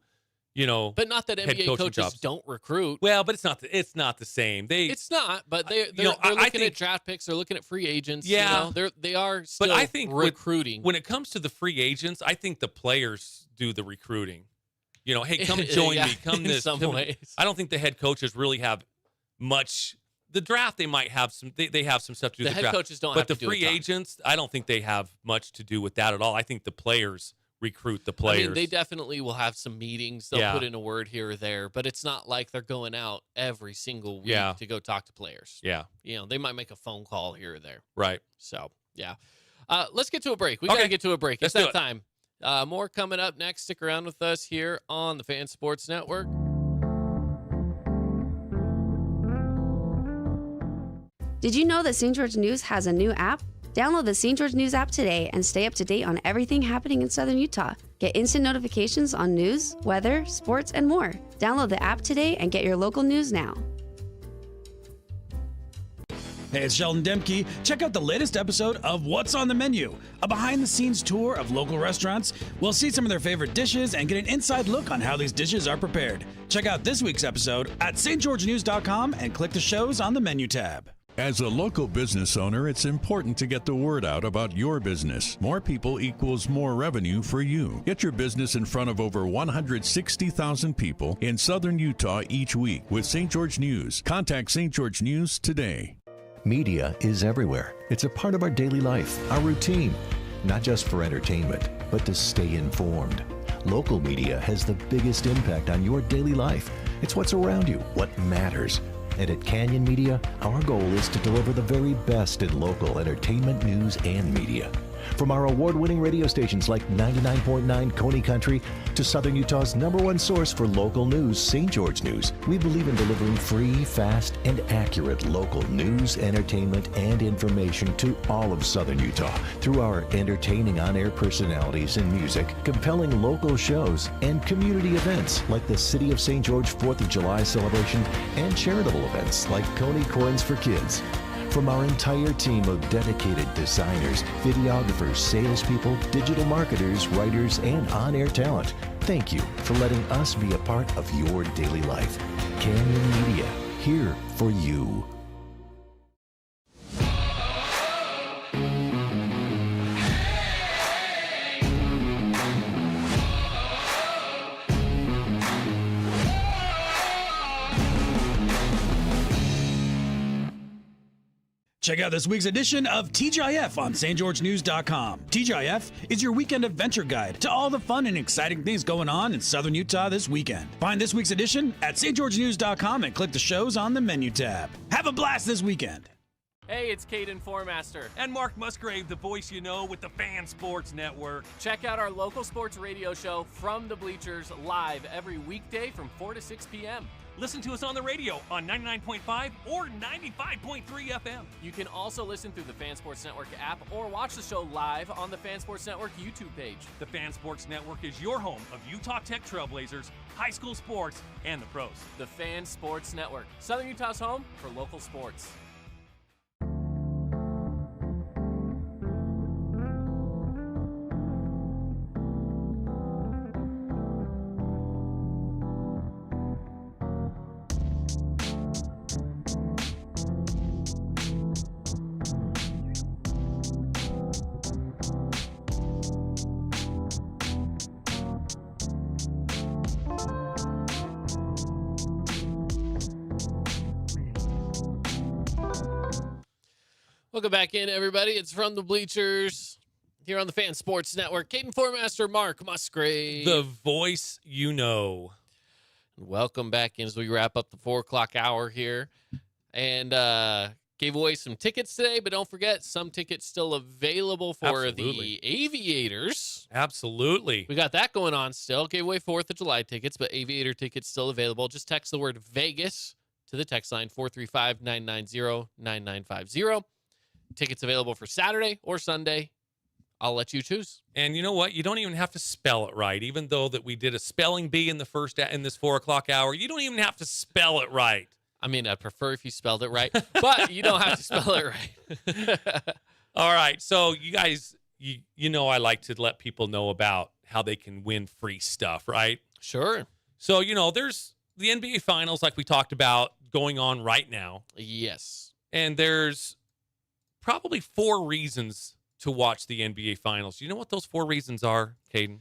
But not that head NBA coaching coaches jobs. don't recruit. Well, but it's not the same. It's not, but they're looking at draft picks. They're looking at free agents. Yeah. They are still But I think recruiting. when it comes to the free agents, I think the players do the recruiting. Hey, come join me. Come in this. some ways. I don't think the head coaches really have much. The draft, they might have some. They have some stuff to do. The with head draft. coaches don't But have the to do a free ton. agents, I don't think they have much to do with that at all. I think the players recruit the players. I mean, they definitely will have some meetings. They'll put in a word here or there, but it's not like they're going out every single week to go talk to players. Yeah. They might make a phone call here or there. Right. So, yeah. Let's get to a break. We got to get to a break. It's Let's do that time. More coming up next. Stick around with us here on the Fan Sports Network. Did you know that St. George News has a new app? Download the St. George News app today and stay up to date on everything happening in Southern Utah. Get instant notifications on news, weather, sports, and more. Download the app today and get your local news now. Hey, it's Sheldon Demke. Check out the latest episode of What's on the Menu, a behind-the-scenes tour of local restaurants. We'll see some of their favorite dishes and get an inside look on how these dishes are prepared. Check out this week's episode at stgeorgenews.com and click the shows on the menu tab. As a local business owner, it's important to get the word out about your business. More people equals more revenue for you. Get your business in front of over 160,000 people in southern Utah each week with St. George News. Contact St. George News today. Media is everywhere. It's a part of our daily life, our routine, not just for entertainment, but to stay informed. Local media has the biggest impact on your daily life. It's what's around you, what matters. And at Canyon Media, our goal is to deliver the very best in local entertainment, news, and media. From our award-winning radio stations like 99.9 Coney Country to Southern Utah's #1 source for local news, St. George News, we believe in delivering free, fast, and accurate local news, entertainment, and information to all of Southern Utah through our entertaining on-air personalities and music, compelling local shows, and community events like the City of St. George 4th of July celebration and charitable events like Coney Corns for Kids. From our entire team of dedicated designers, videographers, salespeople, digital marketers, writers, and on-air talent, thank you for letting us be a part of your daily life. Canyon Media, here for you. Check out this week's edition of TGIF on stgeorgenews.com. TGIF is your weekend adventure guide to all the fun and exciting things going on in southern Utah this weekend. Find this week's edition at stgeorgenews.com and click the shows on the menu tab. Have a blast this weekend. Hey, it's Caden Formaster. And Mark Musgrave, the voice you know with the Fan Sports Network. Check out our local sports radio show From the Bleachers live every weekday from 4 to 6 p.m. Listen to us on the radio on 99.5 or 95.3 FM. You can also listen through the Fan Sports Network app or watch the show live on the Fan Sports Network YouTube page. The Fan Sports Network is your home of Utah Tech Trailblazers, high school sports, and the pros. The Fan Sports Network, Southern Utah's home for local sports. Welcome back in, everybody. It's from the Bleachers here on the Fan Sports Network. Caden Formaster, Mark Musgrave. The voice you know. Welcome back in as we wrap up the 4 o'clock hour here. And gave away some tickets today, but don't forget, some tickets still available for Absolutely. the Aviators. Absolutely. We got that going on still. Gave away 4th of July tickets, but Aviator tickets still available. Just text the word Vegas to the text line 435-990-9950. Tickets available for Saturday or Sunday. I'll let you choose. And you know what? You don't even have to spell it right. Even though that we did a spelling bee in this 4 o'clock hour, you don't even have to spell it right. I mean, I'd prefer if you spelled it right, but you don't have to spell it right. All right. So you guys, you know I like to let people know about how they can win free stuff, right? Sure. So, there's the NBA Finals, like we talked about, going on right now. Yes. And there's probably 4 reasons to watch the NBA Finals. You know what those 4 reasons are, Caden?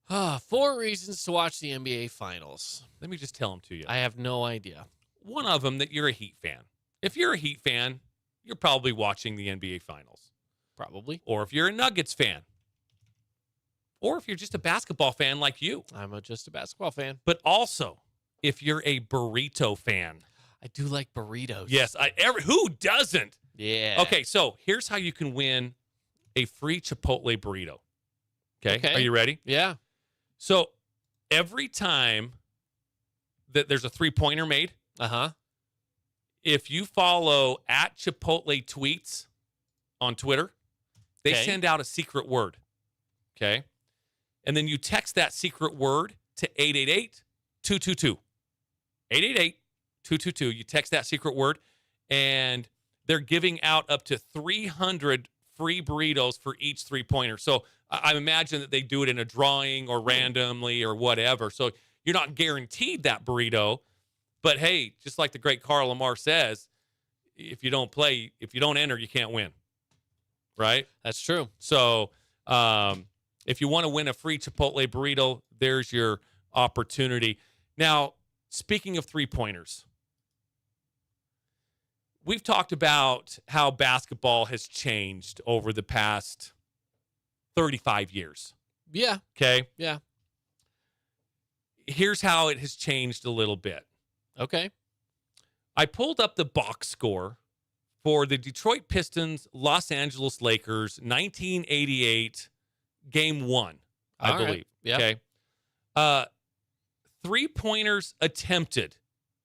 4 reasons to watch the NBA Finals. Let me just tell them to you. I have no idea. One of them, that you're a Heat fan. If you're a Heat fan, you're probably watching the NBA Finals. Probably. Or if you're a Nuggets fan. Or if you're just a basketball fan like you. I'm just a basketball fan. But also, if you're a burrito fan. I do like burritos. Yes, who doesn't? Yeah. Okay, so here's how you can win a free Chipotle burrito. Okay. Are you ready? Yeah. So every time that there's a 3-pointer made, if you follow at Chipotle Tweets on Twitter, they send out a secret word. Okay. And then you text that secret word to 888-222. 888-222. You text that secret word, and they're giving out up to 300 free burritos for each 3-pointer. So I imagine that they do it in a drawing or randomly or whatever. So you're not guaranteed that burrito. But, hey, just like the great Carl Lamar says, if you don't enter, you can't win. Right? That's true. So if you want to win a free Chipotle burrito, there's your opportunity. Now, speaking of 3-pointers, we've talked about how basketball has changed over the past 35 years. Yeah. Okay? Yeah. Here's how it has changed a little bit. Okay. I pulled up the box score for the Detroit Pistons, Los Angeles Lakers, 1988, Game 1, I All right. believe. Yep. Okay. 3-pointers attempted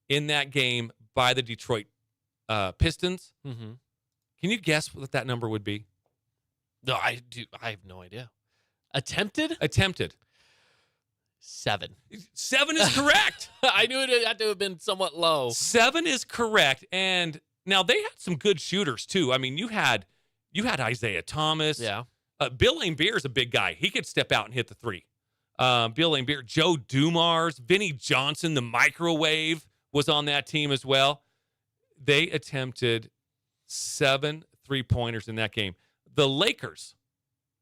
in that game by the Detroit Pistons. Mm-hmm. Can you guess what that number would be? No, I have no idea. Attempted? Attempted. 7. 7 is correct. I knew it had to have been somewhat low. 7 is correct. And now they had some good shooters too. I mean, you had Isaiah Thomas. Yeah. Bill Laimbeer is a big guy. He could step out and hit the 3. Bill Laimbeer, Joe Dumars, Vinnie Johnson, the microwave was on that team as well. They attempted 7 3-pointers in that game. The Lakers,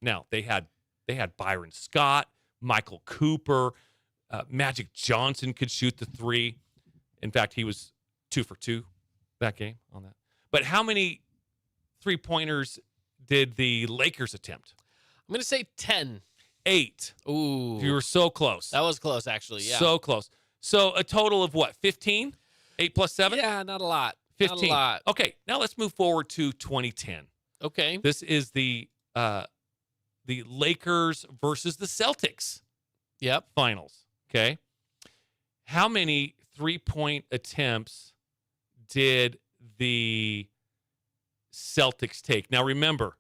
now they had Byron Scott, Michael Cooper, Magic Johnson could shoot the 3. In fact, he was 2 for 2 that game on that. But how many 3-pointers did the Lakers attempt? I'm going to say 10. 8. Ooh. You were so close. That was close, actually. Yeah. So close. So a total of what? 15? 8 plus 7? Yeah, not a lot. 15. Not a lot. Okay, now let's move forward to 2010. Okay. This is the Lakers versus the Celtics Yep. finals. Okay. How many 3-point attempts did the Celtics take? Now remember,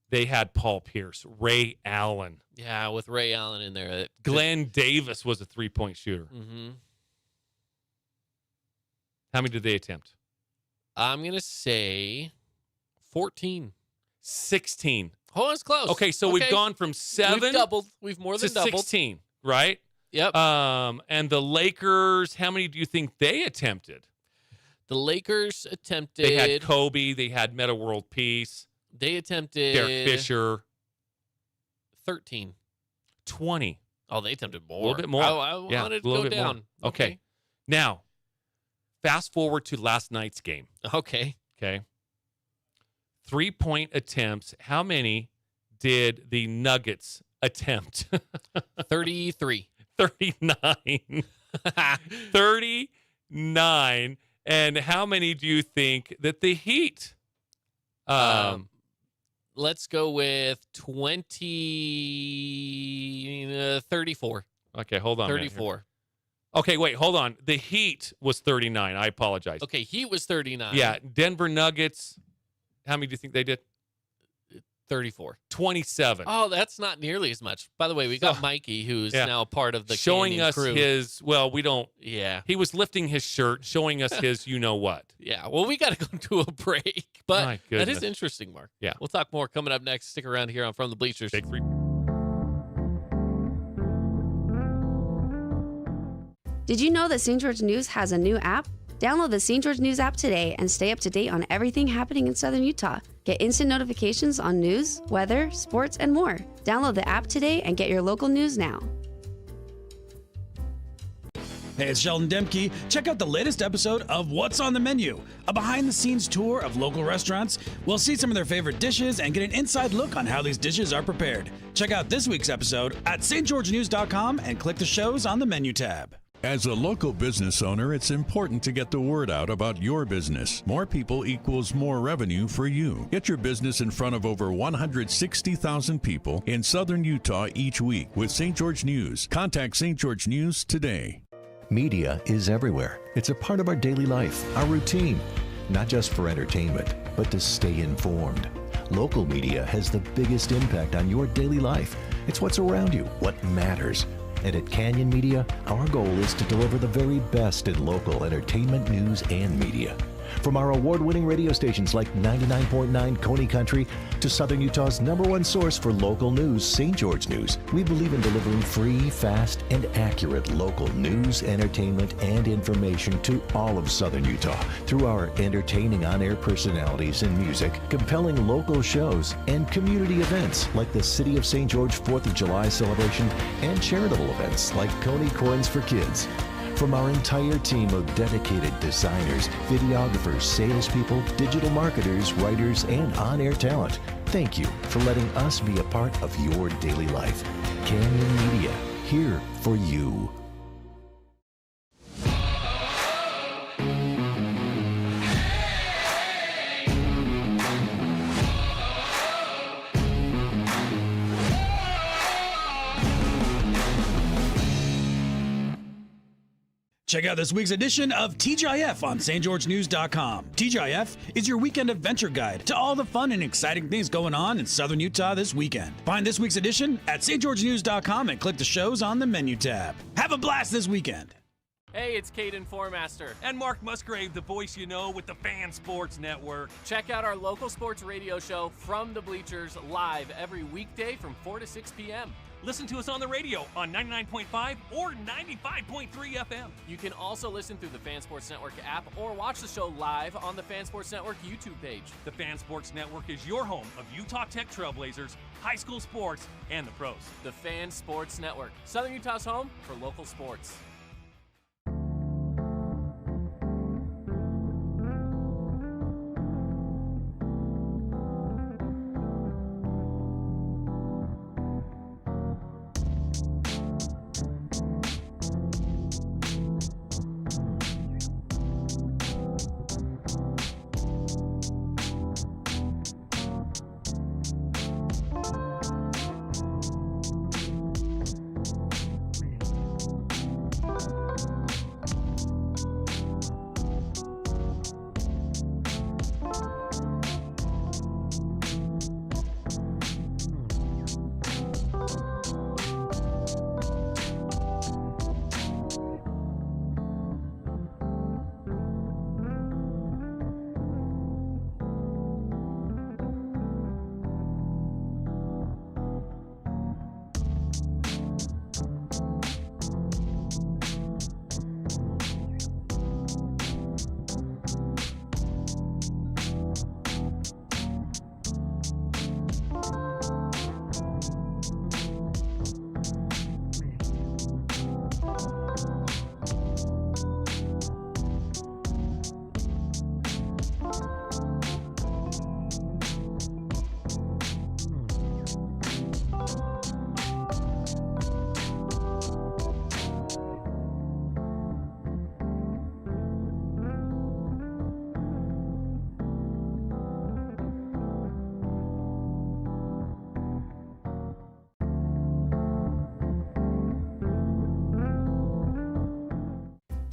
they had Paul Pierce, Ray Allen. Yeah, with Ray Allen in there. Glenn Davis was a 3-point shooter. Mm-hmm. How many did they attempt? I'm going to say 14. 16. Oh, that's close. Okay, so we've gone from 7 We've doubled. We've more to than doubled. 16, right? Yep. And the Lakers, how many do you think they attempted? The Lakers attempted. They had Kobe. They had Metta World Peace. They attempted. Derek Fisher. 13. 20. Oh, they attempted more. A little bit more. I Yeah, wanted a little to go bit more. down. Okay. Now, fast forward to last night's game. Okay. Okay. 3-point attempts. How many did the Nuggets attempt? 33. 39. 39. And how many do you think that the Heat? Let's go with 34. Okay, hold on. 34. Okay, wait, hold on. The Heat was 39. I apologize. Okay, Heat was 39. Yeah, Denver Nuggets. How many do you think they did? 34. 27. Oh, that's not nearly as much. By the way, we got Mikey, who's now a part of the showing Canyon us crew. we don't. Yeah. He was lifting his shirt, showing us his you know what. Yeah, well, we got to go to a break. But My that goodness. is interesting, Mark. Yeah. We'll talk more coming up next. Stick around here on From the Bleachers. Big three. Did you know that St. George News has a new app? Download the St. George News app today and stay up to date on everything happening in Southern Utah. Get instant notifications on news, weather, sports, and more. Download the app today and get your local news now. Hey, it's Sheldon Demke. Check out the latest episode of What's on the Menu, a behind-the-scenes tour of local restaurants. We'll see some of their favorite dishes and get an inside look on how these dishes are prepared. Check out this week's episode at stgeorgenews.com and click the shows on the menu tab. As a local business owner, it's important to get the word out about your business. More people equals more revenue for you. Get your business in front of over 160,000 people in southern Utah each week with St. George News. Contact St. George News today. Media is everywhere. It's a part of our daily life, our routine, not just for entertainment, but to stay informed. Local media has the biggest impact on your daily life. It's what's around you, what matters. And at Canyon Media, our goal is to deliver the very best in local entertainment, news, and media. From our award-winning radio stations like 99.9 Coney Country to Southern Utah's #1 source for local news, St. George News, we believe in delivering free, fast, and accurate local news, entertainment, and information to all of Southern Utah through our entertaining on-air personalities and music, compelling local shows, and community events like the City of St. George 4th of July celebration and charitable events like Coney Coins for Kids. From our entire team of dedicated designers, videographers, salespeople, digital marketers, writers, and on-air talent, thank you for letting us be a part of your daily life. Canyon Media, here for you. Check out this week's edition of TGIF on stgeorgenews.com. TGIF is your weekend adventure guide to all the fun and exciting things going on in southern Utah this weekend. Find this week's edition at stgeorgenews.com and click the shows on the menu tab. Have a blast this weekend. Hey, it's Caden Formaster. And Mark Musgrave, the voice you know with the Fan Sports Network. Check out our local sports radio show, From the Bleachers, live every weekday from 4 to 6 p.m. Listen to us on the radio on 99.5 or 95.3 FM. You can also listen through the Fan Sports Network app or watch the show live on the Fan Sports Network YouTube page. The Fan Sports Network is your home of Utah Tech Trailblazers, high school sports, and the pros. The Fan Sports Network, Southern Utah's home for local sports.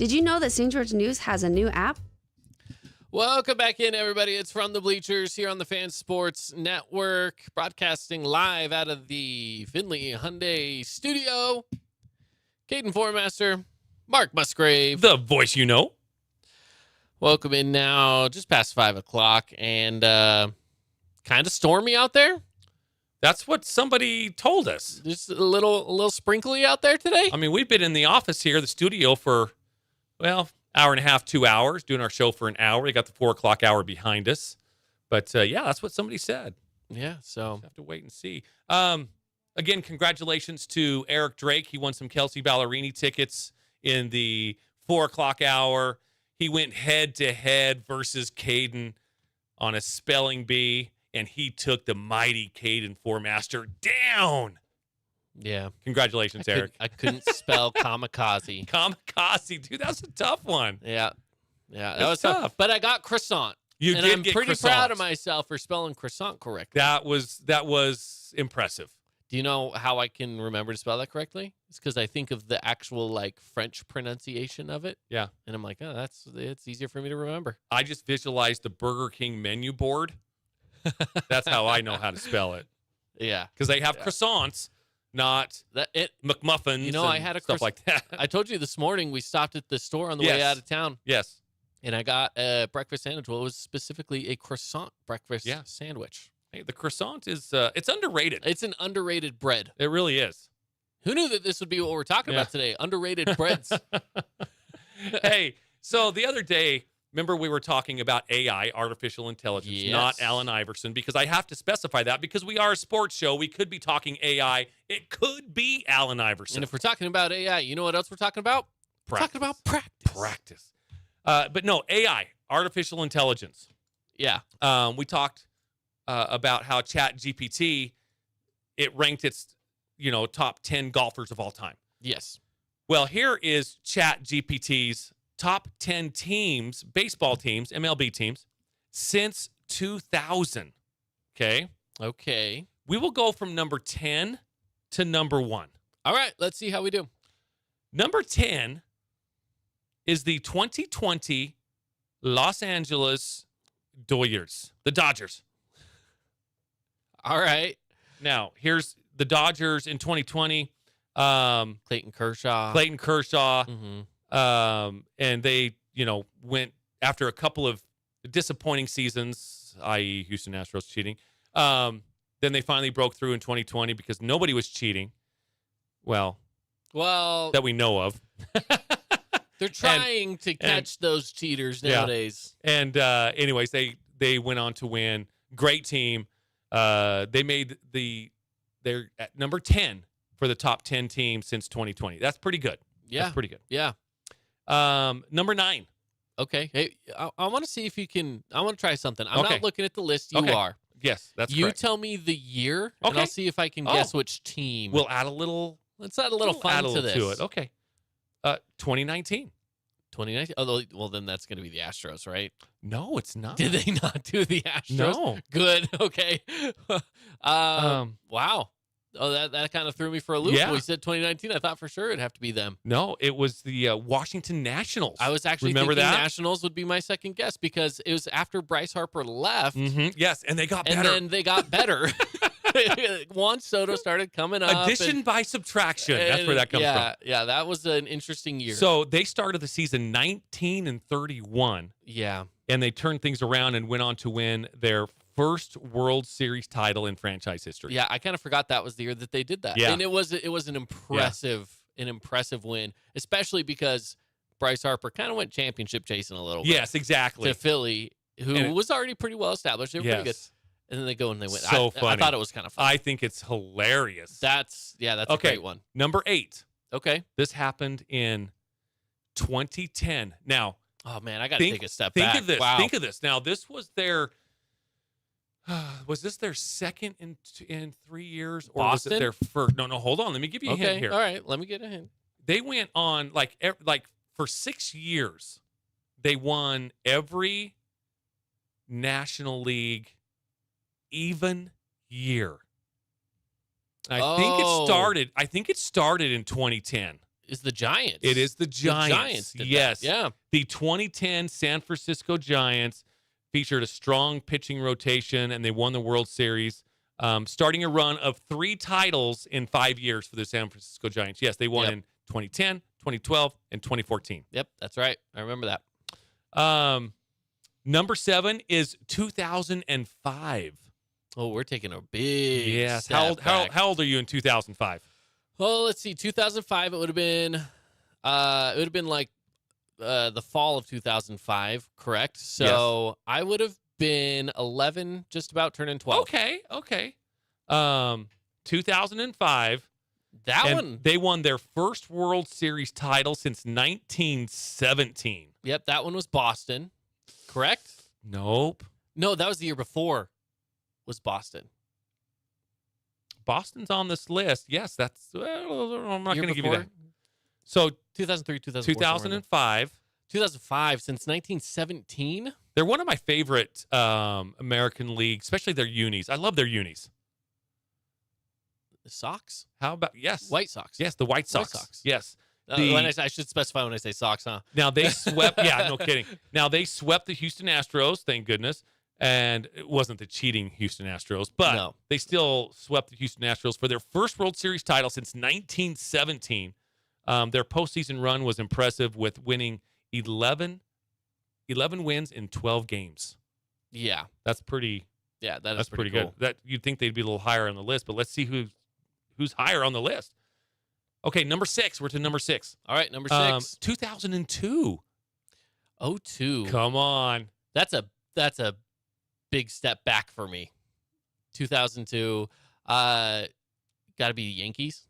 Did you know that St. George News has a new app? Welcome back in, everybody. It's From the Bleachers here on the Fan Sports Network, broadcasting live out of the Findlay Hyundai studio. Caden Formaster, Mark Musgrave. The voice you know. Welcome in now, just past 5 o'clock, and kind of stormy out there. That's what somebody told us. Just a little sprinkly out there today. I mean, we've been in the office here, the studio, for, hour and a half, 2 hours, doing our show for an hour. We got the 4 o'clock hour behind us. But, that's what somebody said. Yeah, so. Just have to wait and see. Again, congratulations to Eric Drake. He won some Kelsey Ballerini tickets in the 4 o'clock hour. He went head-to-head versus Caden on a spelling bee, and he took the mighty Caden Formaster down. Yeah. Congratulations, Eric. I couldn't spell kamikaze. Kamikaze, dude, that's a tough one. Yeah. That That's was tough. tough. But I got croissant. You and did I'm get pretty croissant. proud of myself for spelling croissant correctly. That was impressive. Do you know how I can remember to spell that correctly? It's because I think of the actual French pronunciation of it. Yeah. And I'm like, oh, it's easier for me to remember. I just visualized the Burger King menu board. That's how I know how to spell it. Yeah. Because they have croissants, not McMuffins. You know, I had a stuff like that. I told you this morning we stopped at the store on the way out of town. Yes. And I got a breakfast sandwich. Well, it was specifically a croissant breakfast sandwich. Hey, the croissant is it's underrated. It's an underrated bread. It really is. Who knew that this would be what we're talking about today? Underrated breads. Hey, so the other day, remember we were talking about AI, artificial intelligence, not Allen Iverson, because I have to specify that because we are a sports show. We could be talking AI. It could be Allen Iverson. And if we're talking about AI, you know what else we're talking about? Practice. We're talking about practice. But no, AI, artificial intelligence. Yeah. We talked about how ChatGPT, it ranked its, top 10 golfers of all time. Yes. Well, here is ChatGPT's top 10 teams, baseball teams, MLB teams, since 2000. Okay? Okay. We will go from number 10 to number 1. All right. Let's see how we do. Number 10 is the 2020 Los Angeles Dodgers, the Dodgers. All right. Now, here's the Dodgers in 2020. Clayton Kershaw. Mm-hmm. And they, went after a couple of disappointing seasons, i.e. Houston Astros cheating. Then they finally broke through in 2020 because nobody was cheating. Well, that we know of. They're trying to catch those cheaters nowadays. And anyways, they went on to win. Great team. They made they're at number 10 for the top 10 teams since 2020. That's pretty good. Yeah. That's pretty good. Yeah. Number 9. Okay. Hey, I want to see if you can. I want to try something. I'm not looking at the list. You are. Yes, that's you correct. tell me the year, and I'll see if I can guess which team. We'll add a little. Let's add a little fun to this. To it. Okay. 2019. 2019. Although, well, then that's going to be the Astros, right? No, it's not. Did they not do the Astros? No. Good. Okay. Wow. Oh, that kind of threw me for a loop. Yeah. When we said 2019. I thought for sure it'd have to be them. No, it was the Washington Nationals. I was actually Remember thinking that? Nationals would be my second guess because it was after Bryce Harper left. Mm-hmm. Yes, and they got better. And then they got better. Juan Soto started coming up. Addition by subtraction. That's where that comes from. Yeah, that was an interesting year. So they started the season 19-31. Yeah. And they turned things around and went on to win their first World Series title in franchise history. Yeah, I kind of forgot that was the year that they did that. Yeah. And it was an impressive win, especially because Bryce Harper kind of went championship chasing a little bit. Yes, exactly. To Philly, who was already pretty well established. They were pretty good. And then they go and they win. So funny. I thought it was kind of fun. I think it's hilarious. That's a great one. Number 8. Okay. This happened in 2010. Now, oh man, I got to take a step back. Think of this. Wow. Think of this. Now, this was their was this their second in 3 years, or Boston? was it their first? No, hold on. Let me give you a hint here. All right, let me get a hint. They went on like for 6 years. They won every National League even year. I think it started in 2010. is the Giants. It is the Giants. Giants did yes. that. Yeah. The 2010 San Francisco Giants featured a strong pitching rotation, and they won the World Series, starting a run of 3 titles in 5 years for the San Francisco Giants. Yes, they won in 2010, 2012, and 2014. Yep, that's right. I remember that. Number 7 is 2005. Oh, we're taking a big Yes. step back. How old are you in 2005? Well, let's see. 2005. It would have been. Like the fall of 2005. Correct. So I would have been 11, just about turning 12. Okay. 2005. That one. They won their first World Series title since 1917. Yep, that one was Boston. Correct. Nope. No, that was the year before. Was Boston. Boston's on this list. Yes, that's. I'm not going to give you that. So 2003, 2004. 2005. 2005 since 1917. They're one of my favorite American League, especially their unis. I love their unis. The Sox? How about White Sox? Yes, the White Sox. Yes. I should specify when I say Sox, huh? Now they swept. Yeah, no kidding. Now they swept the Houston Astros. Thank goodness. And it wasn't the cheating Houston Astros, but they still swept the Houston Astros for their first World Series title since 1917. Their postseason run was impressive, with winning 11 wins in 12 games. Yeah, that's pretty. Yeah, that's pretty cool. good. That you'd think they'd be a little higher on the list, but let's see who's higher on the list. Okay, number 6. We're to number 6. All right, number 6. 2002. 02. Come on. That's a big step back for me. 2002. Got to be the Yankees.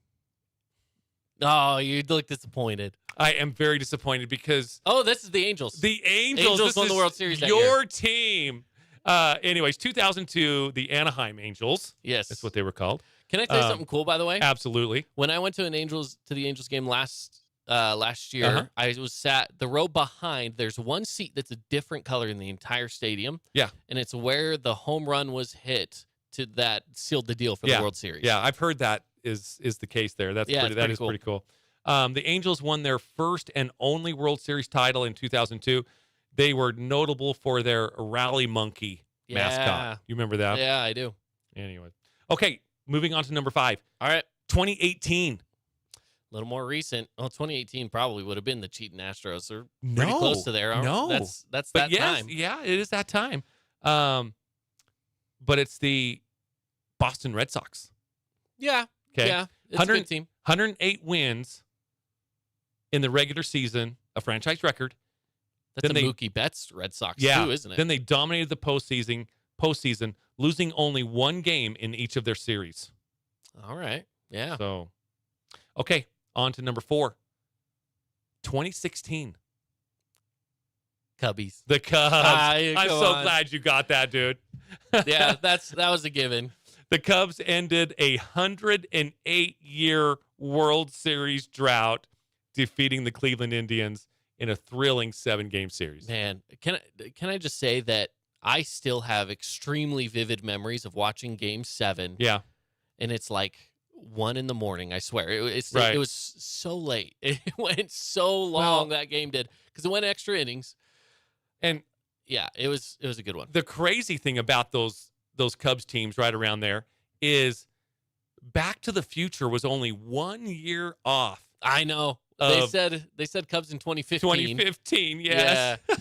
Oh, you look disappointed. I am very disappointed because... Oh, this is the Angels. The Angels. Angels won the World Series that your year. Team. Anyways, 2002, the Anaheim Angels. Yes. That's what they were called. Can I tell you something cool, by the way? Absolutely. When I went to the Angels game last year, I was sat the row behind. There's one seat that's a different color in the entire stadium. Yeah. And it's where the home run was hit that sealed the deal for the World Series. Yeah, I've heard that is the case there. That is pretty cool. The Angels won their first and only World Series title in 2002. They were notable for their rally monkey mascot. You remember that? Yeah, I do. Anyway. Okay, moving on to number 5. All right. 2018. A little more recent. Well, 2018 probably would have been the cheating Astros. They're pretty close to there. No. That's that time. Yeah, it is that time. But it's the Boston Red Sox. Yeah. Okay. Yeah. It's a good team. 108 wins in the regular season, a franchise record. That's Mookie Betts Red Sox too, isn't it? Then they dominated the postseason, losing only 1 game in each of their series. All right. Yeah. So, okay, on to number 4. 2016. Cubbies. The Cubs. I'm so glad you got that, dude. Yeah, that was a given. The Cubs ended a 108-year World Series drought, defeating the Cleveland Indians in a thrilling 7-game series. Man, can I just say that I still have extremely vivid memories of watching Game 7. Yeah. And it's like 1 a.m, I swear. It was so late. It went so long, that game did, because it went extra innings. And yeah, it was a good one. The crazy thing about those Cubs teams right around there is Back to the Future was only 1 year off. I know. They said Cubs in 2015. 2015, yes. Yeah.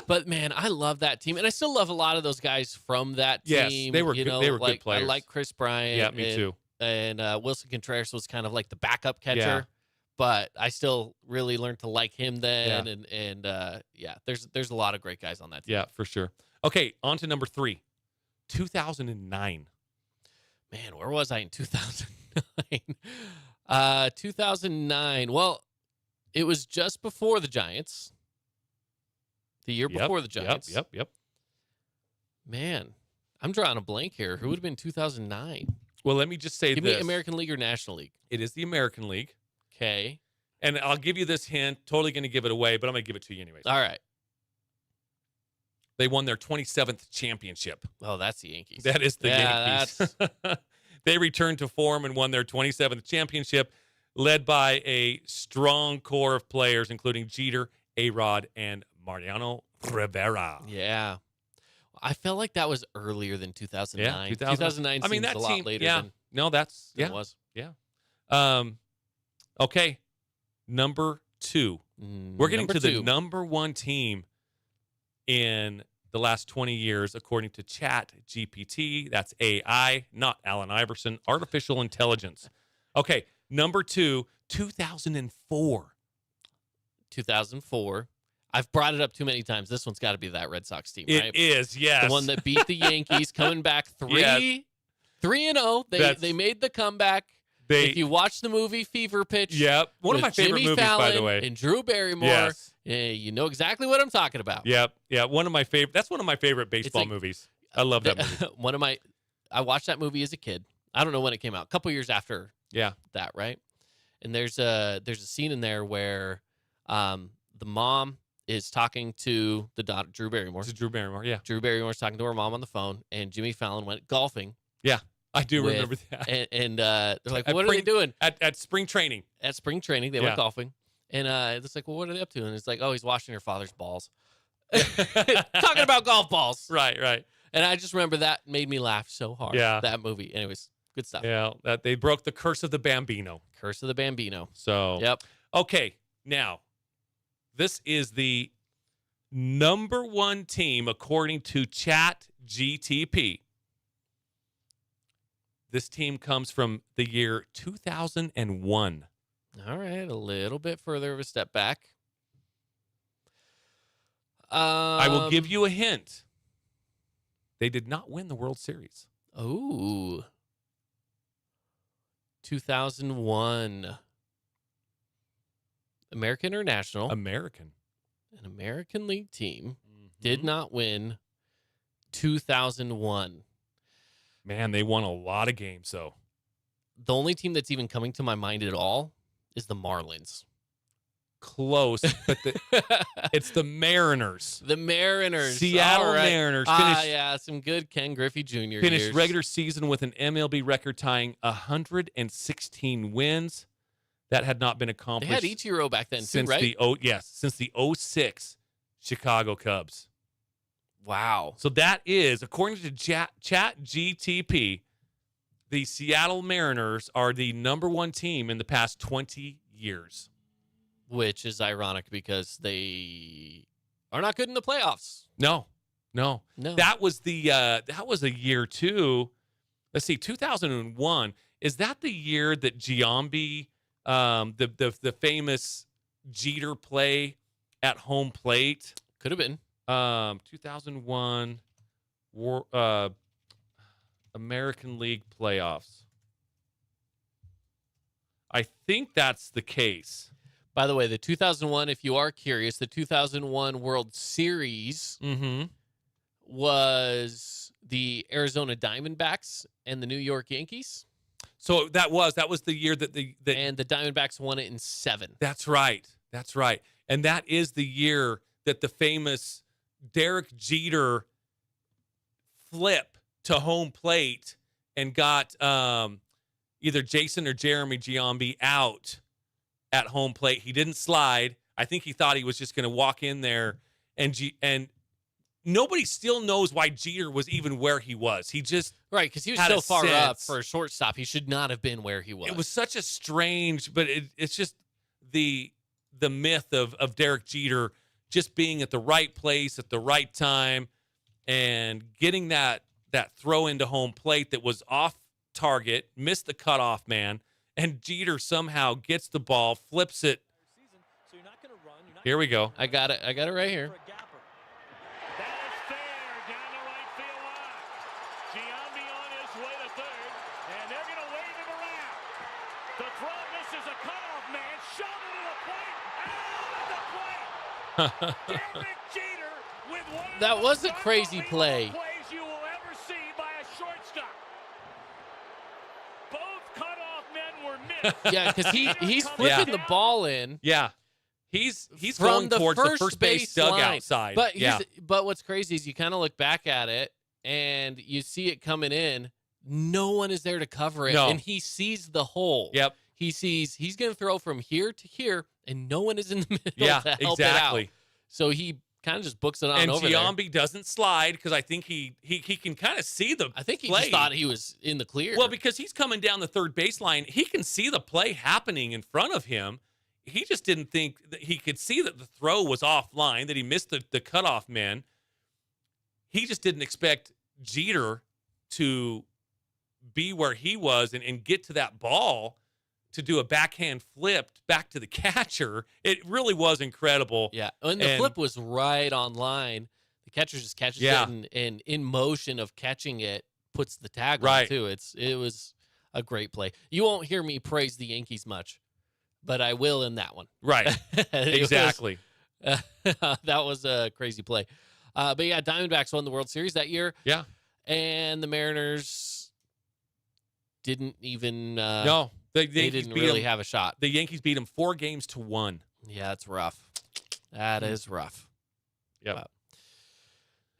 But man, I love that team, and I still love a lot of those guys from that team. Yes, they were good. They were good players. I like Chris Bryant. Yeah, me too. And Wilson Contreras was kind of like the backup catcher. Yeah. But I still really learned to like him then, there's a lot of great guys on that team. Yeah, for sure. Okay, on to number 3, 2009. Man, where was I in 2009? 2009. Well, it was just before the Giants. The year before the Giants. Yep. Man, I'm drawing a blank here. Who would have been 2009? Well, let me just say Give this. me American League or National League? It is the American League. Okay. And I'll give you this hint. Totally going to give it away, but I'm going to give it to you anyways. All right. They won their 27th championship. Oh, that's the Yankees. That is the Yankees. They returned to form and won their 27th championship. led by a strong core of players, including Jeter, A-Rod, and Mariano Rivera. Yeah. I felt like that was earlier than 2009. Yeah, 2009 I mean, seems that a lot team, later yeah. than No, that's, it was. Yeah. Okay. Number 2. We're getting to the number 1 team in the last 20 years, according to Chat GPT. That's AI, not Allen Iverson. Artificial intelligence. Okay. Number 2, 2004. 2004. I've brought it up too many times. This one's got to be that Red Sox team, right? It is, yes. The one that beat the Yankees, coming back 3-0. They made the comeback. If you watch the movie Fever Pitch, yep, one of my favorite Jimmy movies, Fallon by the way, and Drew Barrymore, yes. You know exactly what I'm talking about. Yep, yeah, one of my favorite. That's one of my favorite baseball movies. I love that movie. I watched that movie as a kid. I don't know when it came out. A couple years after. That, right? And there's a scene in there where the mom is talking to the daughter, Drew Barrymore. This is Drew Barrymore, yeah. Drew Barrymore's talking to her mom on the phone, and Jimmy Fallon went golfing. Yeah, I do remember that. And they're like, what are they doing? At spring training. At spring training, they went golfing. And it's like, well, what are they up to? And it's like, oh, he's washing her father's balls. Talking about golf balls. Right. And I just remember that made me laugh so hard. Yeah. That movie. Anyways, good stuff. Yeah, that they broke the curse of the Bambino. Curse of the Bambino. So, yep. Okay, now, this is the number 1 team according to Chat GTP. This team comes from the year 2001. All right, a little bit further of a step back. I will give you a hint. They did not win the World Series. Oh. 2001. American or national? American. An American League team did not win 2001. Man, they won a lot of games, though. The only team that's even coming to my mind at all is the Marlins. Close, but it's the Mariners. The Mariners. Seattle Mariners. Some good Ken Griffey Jr. Finished years. regular season with an MLB record tying 116 wins. That had not been accomplished. They had Ichiro back then, since too, right? Since the 06 Chicago Cubs. Wow. So that is, according to Chat GTP, the Seattle Mariners are the number 1 team in the past 20 years. Which is ironic because they are not good in the playoffs. No. That was a year too. Let's see, 2001. Is that the year that Giambi, the famous Jeter play at home plate? Could have been. 2001 American League playoffs. I think that's the case. By the way, the 2001, if you are curious, the 2001 World Series was the Arizona Diamondbacks and the New York Yankees. So that was the year that and the Diamondbacks won it in 7. That's right. And that is the year that the famous Derek Jeter flip to home plate and got either Jason or Jeremy Giambi out at home plate. He didn't slide. I think he thought he was just going to walk in there, and nobody still knows why Jeter was even where he was. He just because he was so far up for a shortstop. He should not have been where he was. It was such a strange, but it's just the myth of Derek Jeter just being at the right place at the right time and getting that throw into home plate that was off target, missed the cutoff man. And Jeter somehow gets the ball, flips it. Here we go. I got it right here. That is fair down the right field line. Giambi on his way to third, and they're going to wave him around. The throw misses a cutoff man, shot into the plate, out of the plate. Derek Jeter with one of that the was a crazy play. plays you will ever see by a shortstop. Both cutoff men were missed. Yeah, because he's flipping the ball in. Yeah. He's from going towards the first base dugout line. side. But what's crazy is you kind of look back at it and you see it coming in. No one is there to cover it, and he sees the hole. Yep. He sees he's going to throw from here to here, and no one is in the middle to help exactly. it out. So he kind of just books it on and over Giambi doesn't slide because I think he can kind of see the I think he play. just thought he was in the clear. Well, because he's coming down the third baseline, he can see the play happening in front of him. He just didn't think that he could see that the throw was offline, that he missed the cutoff man. He just didn't expect Jeter to be where he was and get to that ball to do a backhand flip back to the catcher. It really was incredible. Yeah, and the flip was right on line. The catcher just catches it, and in motion of catching it, puts the tag on too. It was a great play. You won't hear me praise the Yankees much, but I will in that one. Right, exactly. That was a crazy play. But yeah, Diamondbacks won the World Series that year. Yeah, and the Mariners didn't even. No. They didn't really have a shot. The Yankees beat them 4-1. Yeah, that's rough. That is rough. Yeah,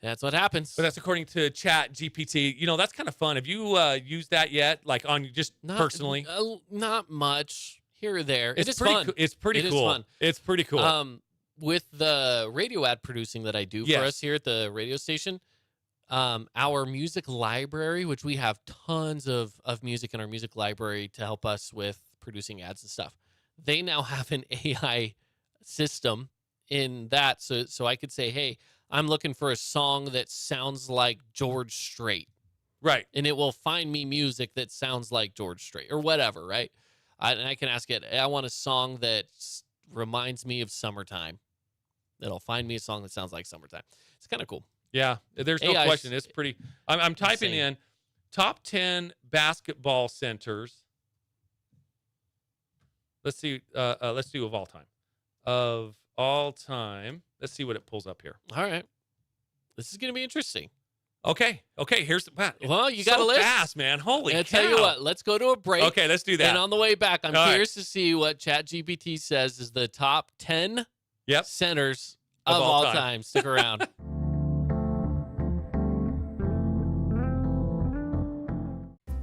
that's what happens. But that's according to Chat GPT. You know, that's kind of fun. Have you used that yet? Like on just personally? Not much here or there. It's fun. It's pretty cool. Is fun. It's pretty cool. With the radio ad producing that I do for us here at the radio station, our music library, which we have tons of music in our music library to help us with producing ads and stuff. They now have an AI system in that. So I could say, hey, I'm looking for a song that sounds like George Strait. Right. And it will find me music that sounds like George Strait or whatever, right? And I can ask it, I want a song that reminds me of summertime. It'll find me a song that sounds like summertime. It's kind of cool. Yeah, there's no question. It's pretty. I'm typing in top 10 basketball centers. Let's see. Let's do of all time. Of all time. Let's see what it pulls up here. All right. This is going to be interesting. Okay. Here's the path. Well, you got a list. Fast, man. Holy cow. I tell you what. Let's go to a break. Okay, let's do that. And on the way back, I'm curious to see what ChatGPT says is the top 10 centers of all time. Stick around.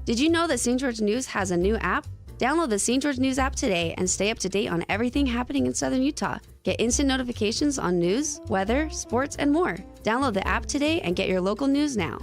Did you know that St. George News has a new app? Download the St. George News app today and stay up to date on everything happening in Southern Utah. Get instant notifications on news, weather, sports, and more. Download the app today and get your local news now.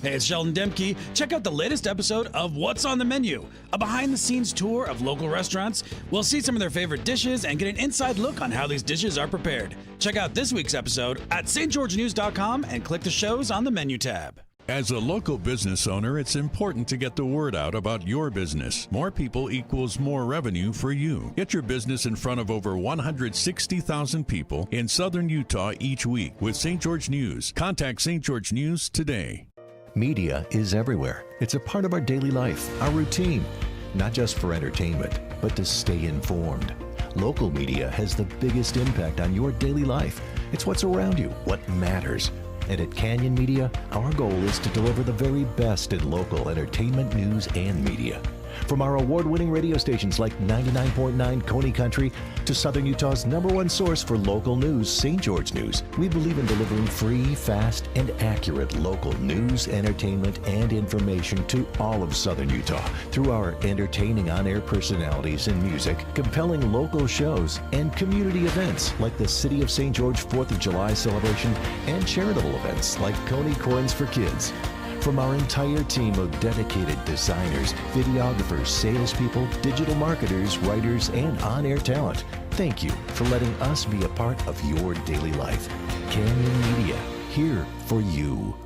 Hey, it's Sheldon Demke. Check out the latest episode of What's on the Menu, a behind-the-scenes tour of local restaurants. We'll see some of their favorite dishes and get an inside look on how these dishes are prepared. Check out this week's episode at stgeorgenews.com and click the shows on the menu tab. As a local business owner, it's important to get the word out about your business. More people equals more revenue for you. Get your business in front of over 160,000 people in southern Utah each week with St. George News. Contact St. George News today. Media is everywhere. It's a part of our daily life, our routine. Not just for entertainment, but to stay informed. Local media has the biggest impact on your daily life. It's what's around you, what matters. And at Canyon Media, our goal is to deliver the very best in local entertainment, news, and media. From our award-winning radio stations like 99.9 Coney Country to Southern Utah's #1 source for local news, St. George News, we believe in delivering free, fast, and accurate local news, entertainment, and information to all of Southern Utah through our entertaining on-air personalities and music, compelling local shows, and community events like the City of St. George 4th of July celebration and charitable events like Coney Coins for Kids. From our entire team of dedicated designers, videographers, salespeople, digital marketers, writers, and on-air talent, thank you for letting us be a part of your daily life. Canyon Media, here for you.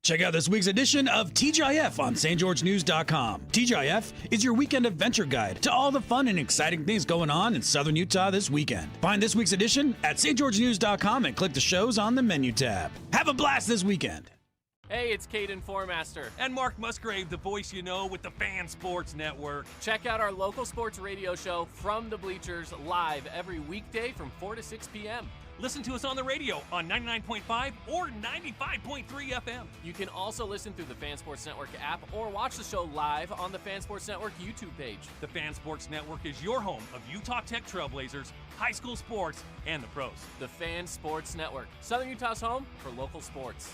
Check out this week's edition of TGIF on stgeorgenews.com. TGIF is your weekend adventure guide to all the fun and exciting things going on in southern Utah this weekend. Find this week's edition at stgeorgenews.com and click the shows on the menu tab. Have a blast this weekend. Hey, it's Caden Formaster. And Mark Musgrave, the voice you know with the Fan Sports Network. Check out our local sports radio show From the Bleachers live every weekday from 4 to 6 p.m. Listen to us on the radio on 99.5 or 95.3 FM. You can also listen through the Fan Sports Network app or watch the show live on the Fan Sports Network YouTube page. The Fan Sports Network is your home of Utah Tech Trailblazers, high school sports, and the pros. The Fan Sports Network, Southern Utah's home for local sports.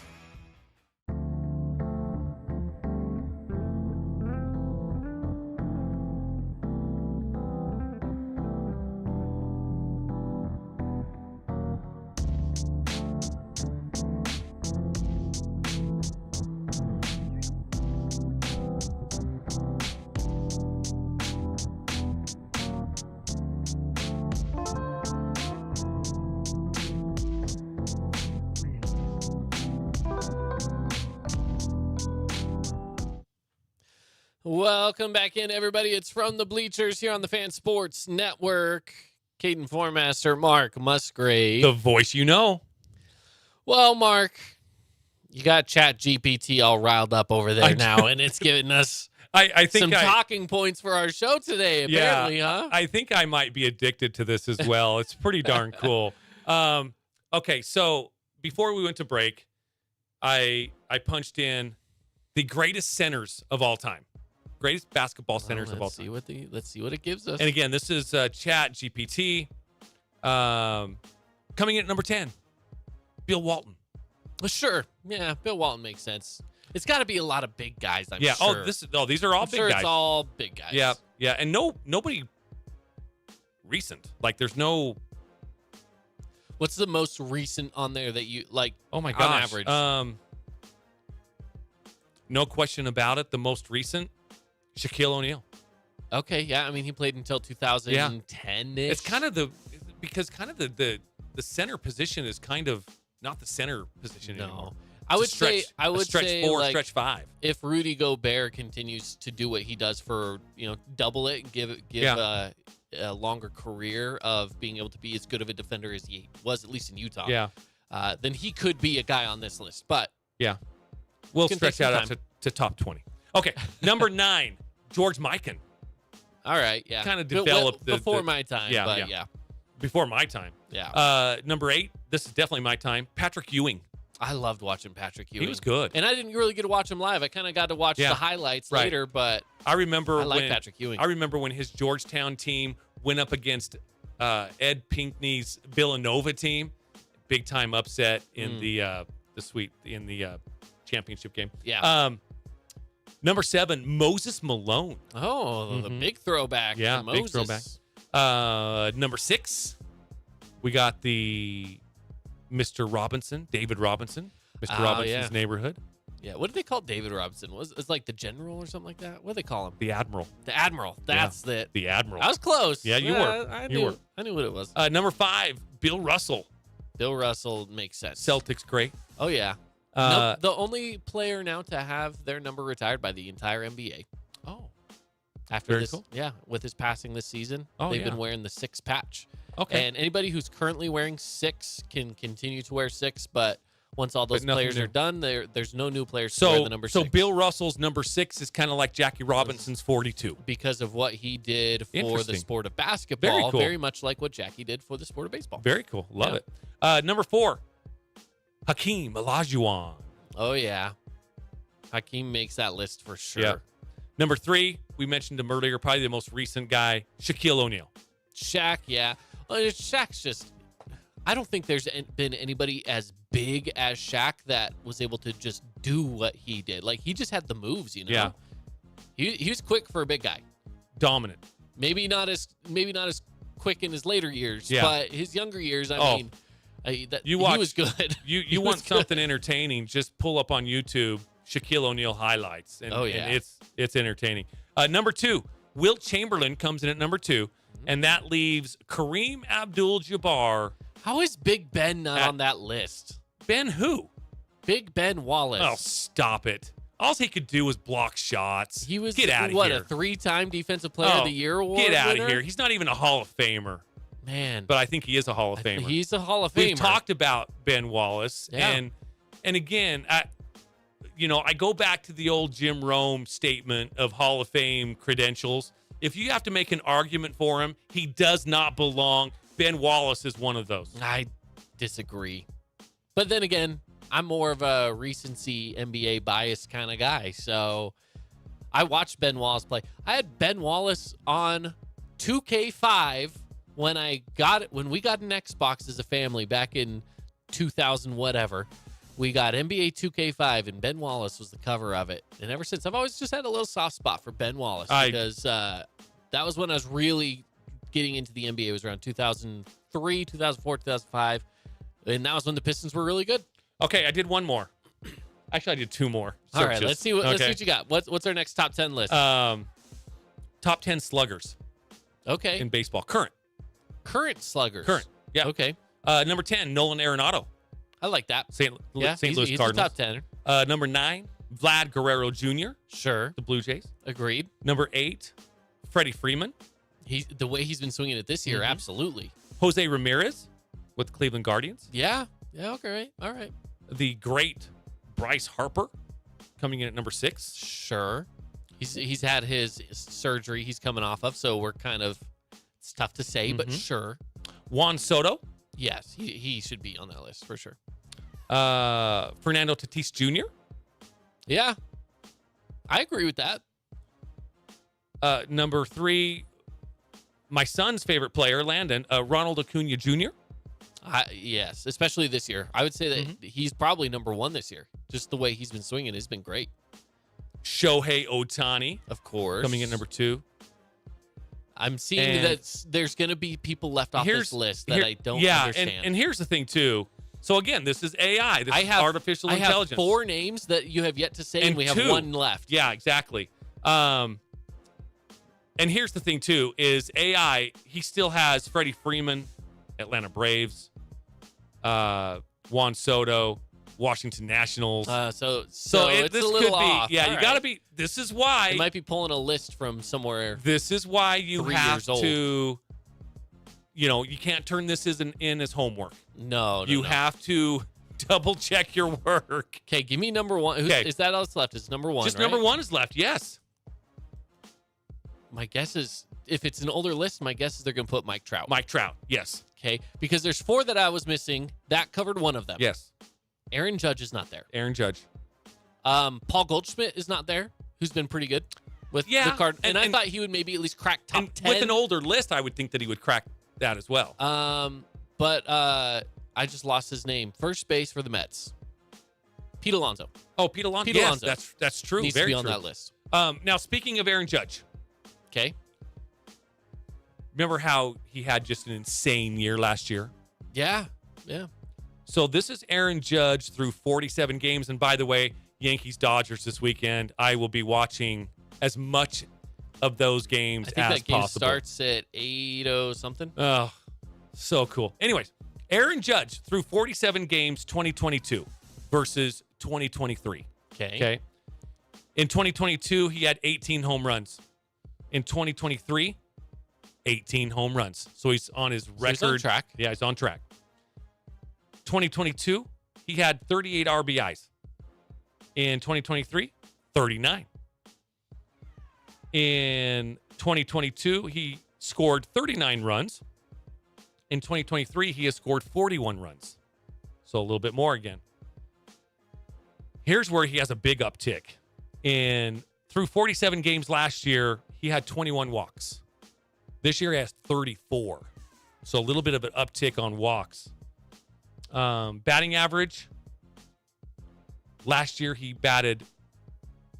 Welcome back in, everybody. It's From the Bleachers here on the Fan Sports Network. Caden Formaster, Mark Musgrave. The voice you know. Well, Mark, you got Chat GPT all riled up over there now, and it's giving us I think some talking points for our show today, apparently, huh? I think I might be addicted to this as well. It's pretty darn cool. Okay, so before we went to break, I punched in the greatest centers of all time. Greatest basketball centers of all time. Let's see what it gives us. And again, this is Chat GPT. Coming in at number 10, Bill Walton. Well, sure. Yeah, Bill Walton makes sense. It's got to be a lot of big guys, I'm sure. These are all I'm big sure guys. It's all big guys. Yeah. And nobody recent. Like, there's no. What's the most recent on there that you like? Oh my gosh. On average. No question about it. The most recent, Shaquille O'Neal. Okay, yeah. I mean, he played until 2010-ish. It's kind of the center position is kind of not the center position anymore. I would say stretch 4, like, stretch 5. If Rudy Gobert continues to do what he does for, double it and give a longer career of being able to be as good of a defender as he was, at least in Utah. Then he could be a guy on this list. But we'll stretch that out to top 20. Okay, number 9, George Mikan. All right, yeah. Kind of developed before my time. Before my time. Yeah. Number 8, this is definitely my time, Patrick Ewing. I loved watching Patrick Ewing. He was good. And I didn't really get to watch him live. I kind of got to watch the highlights later, but I like Patrick Ewing. I remember when his Georgetown team went up against Ed Pinckney's Villanova team. Big time upset in the championship game. Yeah. Number 7, Moses Malone. Oh, the big throwback. Yeah, to Moses. big throwback. Number 6, we got the Mr. Robinson, David Robinson. Mr. Robinson's neighborhood. Yeah, what did they call David Robinson? It's like the general or something like that? What do they call him? The Admiral. The Admiral. That's the Admiral. I was close. Yeah, you were. I You knew what it was. Number 5, Bill Russell. Bill Russell makes sense. Celtics great. Oh, yeah. The only player now to have their number retired by the entire NBA. Oh. After Very this, cool. Yeah, with his passing this season, Oh, they've yeah. been wearing the 6 patch. Okay. And anybody who's currently wearing 6 can continue to wear 6, but once all those nothing players new. are done, there's no new players to wear the number 6. So Bill Russell's number 6 is kind of like Jackie Robinson's 42. Because of what he did for the Interesting. sport of basketball. Very cool. Very much like what Jackie did for the sport of baseball. Very cool. Love it. Number 4, Hakeem Olajuwon. Oh, yeah. Hakeem makes that list for sure. Yeah. Number 3, we mentioned him earlier, probably the most recent guy, Shaquille O'Neal. Shaq, yeah. Well, Shaq's just... I don't think there's been anybody as big as Shaq that was able to just do what he did. Like, he just had the moves, Yeah. He was quick for a big guy. Dominant. Maybe not as quick in his later years, Yeah. but his younger years, he was good. You want something entertaining, just pull up on YouTube Shaquille O'Neal highlights. And, and it's entertaining. Number 2, Wilt Chamberlain comes in at number 2, and that leaves Kareem Abdul-Jabbar. How is Big Ben not on that list? Ben who? Big Ben Wallace. Oh, stop it. All he could do was block shots. He was, get out of what, here. a 3-time Defensive Player of the Year award Get out winner? of here. He's not even a Hall of Famer. Man. But I think he is a Hall of Famer. He's a Hall of Famer. We've talked about Ben Wallace. Yeah. And again, I go back to the old Jim Rome statement of Hall of Fame credentials. If you have to make an argument for him, he does not belong. Ben Wallace is one of those. I disagree. But then again, I'm more of a recency NBA bias kind of guy. So I watched Ben Wallace play. I had Ben Wallace on 2K5 when we got an Xbox as a family back in 2000 whatever. We got NBA 2K5 and Ben Wallace was the cover of it. And ever since, I've always just had a little soft spot for Ben Wallace because that was when I was really getting into the NBA. It was around 2003, 2004, 2005. And that was when the Pistons were really good. Okay, I did one more. Actually, I did two more. All right, let's see what you got. What's our next top 10 list? Top 10 sluggers. Okay. In baseball. Current sluggers. Current. Yeah. Okay. Number 10, Nolan Arenado. I like that. St. Louis he's Cardinals. the top 10. Number 9, Vlad Guerrero Jr. Sure. The Blue Jays. Agreed. Number 8, Freddie Freeman. The way he's been swinging it this year, absolutely. Jose Ramirez with Cleveland Guardians. Yeah. Okay. All right. The great Bryce Harper coming in at number 6. Sure. He's had his surgery he's coming off of, so we're kind of, it's tough to say, but sure. Juan Soto. Yes, he should be on that list for sure. Fernando Tatis Jr. Yeah, I agree with that. Number 3, my son's favorite player, Landon, Ronald Acuna Jr. Yes, especially this year. I would say that he's probably number 1 this year. Just the way he's been swinging has been great. Shohei Ohtani, of course, coming in number 2. I'm seeing that there's going to be people left off this list that I don't understand. And here's the thing, too. So, again, this is AI. This is artificial intelligence. I have 4 names that you have yet to say, and we have 1 left. Yeah, exactly. And here's the thing, too, is AI, he still has Freddie Freeman, Atlanta Braves, Juan Soto, Washington Nationals. So this it's a little could off. be. Yeah, you got to be. This is why. It might be pulling a list from somewhere. This is why you 3 have years old. to, you can't turn this in as homework. No. You have to double check your work. Okay, give me number 1. Is that all that's left? It's number 1, Just right? number 1 is left, yes. My guess is, if it's an older list, my guess is they're going to put Mike Trout. Mike Trout, yes. Okay, because there's 4 that I was missing. That covered 1 of them. Yes. Aaron Judge is not there. Aaron Judge. Paul Goldschmidt is not there, who's been pretty good with the card. And I thought he would maybe at least crack top 10. With an older list, I would think that he would crack that as well. But I just lost his name. First base for the Mets. Pete Alonso. Oh, Pete Alonso. Pete yes, Alonso. That's true. Needs Very to be on true. that list. Now, speaking of Aaron Judge. Okay. Remember how he had just an insane year last year? Yeah. So this is Aaron Judge through 47 games. And by the way, Yankees-Dodgers this weekend. I will be watching as much of those games as possible. I think that game starts at 8:00 something. Oh, so cool. Anyways, Aaron Judge through 47 games 2022 versus 2023. Okay. In 2022, he had 18 home runs. In 2023, 18 home runs. So he's on his record. He's on track. Yeah, he's on track. 2022, he had 38 RBIs. In 2023, 39. In 2022, he scored 39 runs. In 2023, he has scored 41 runs. So a little bit more again. Here's where he has a big uptick. Through 47 games last year, he had 21 walks. This year he has 34. So a little bit of an uptick on walks. Batting average. Last year he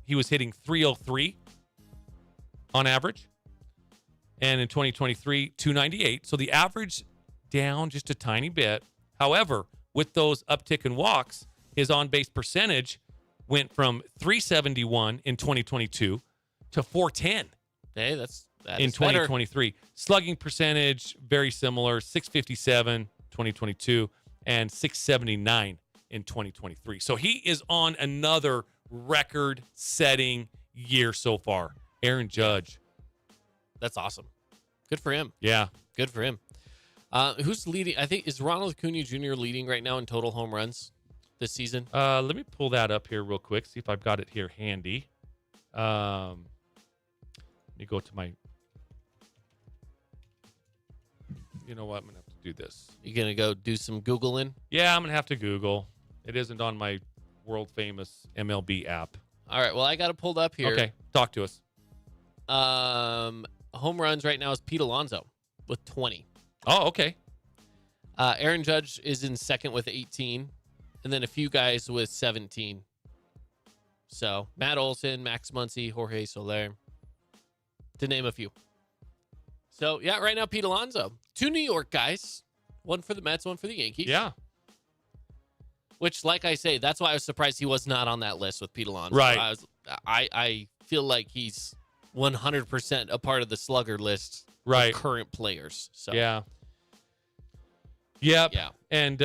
was hitting 303 on average. And in 2023, 298. So the average down just a tiny bit. However, with those uptick in walks, his on-base percentage went from 371 in 2022 to 410 in 2023. Better. Slugging percentage, very similar, 657 2022 and 679 in 2023. So he is on another record-setting year so far. Aaron Judge. That's awesome. Good for him. Yeah. Good for him. Who's leading? I think, is Ronald Acuna Jr. leading right now in total home runs? this season? Let me pull that up here real quick, see if I've got it here handy. Let me go to my... You know what? I'm going to have to do this. You going to go do some Googling? Yeah, I'm going to have to Google. It isn't on my world-famous MLB app. All right. Well, I got it pulled up here. Okay. Talk to us. Home runs right now is Pete Alonso with 20. Oh, okay. Aaron Judge is in second with 18, and then a few guys with 17. So Matt Olson, Max Muncy, Jorge Soler, to name a few. So, yeah, right now, Pete Alonso. 2 New York guys. One for the Mets, one for the Yankees. Yeah. Which, like I say, that's why I was surprised he was not on that list with Pete Alonso. Right. I feel like he's 100% a part of the slugger list Right. of current players. So Yeah. Yep. Yeah. And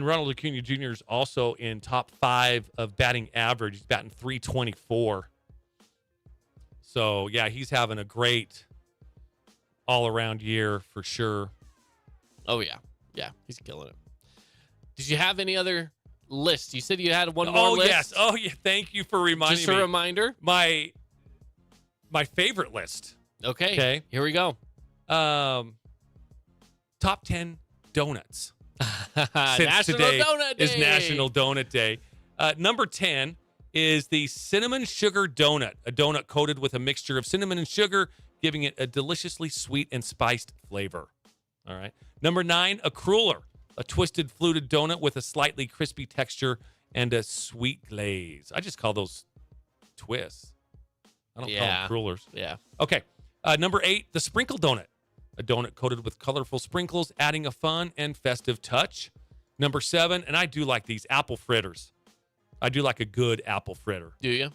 Ronald Acuna Jr. is also in top 5 of batting average. He's batting .324. So, yeah, he's having a great all-around year for sure. Oh, yeah. Yeah, he's killing it. Did you have any other lists? You said you had one more list? Yes. Oh, yeah. Thank you for reminding me. Just a reminder. My favorite list. Okay. Here we go. Top 10 donuts. Since National today Donut Day. is National Donut Day. Number 10 is the cinnamon sugar donut, a donut coated with a mixture of cinnamon and sugar, giving it a deliciously sweet and spiced flavor. All right. Number 9, a cruller, a twisted fluted donut with a slightly crispy texture and a sweet glaze. I just call those twists. I don't call them crullers. Yeah. Okay. Number 8, the sprinkle donut, a donut coated with colorful sprinkles, adding a fun and festive touch. Number 7, and I do like these, apple fritters. I do like a good apple fritter. Do you?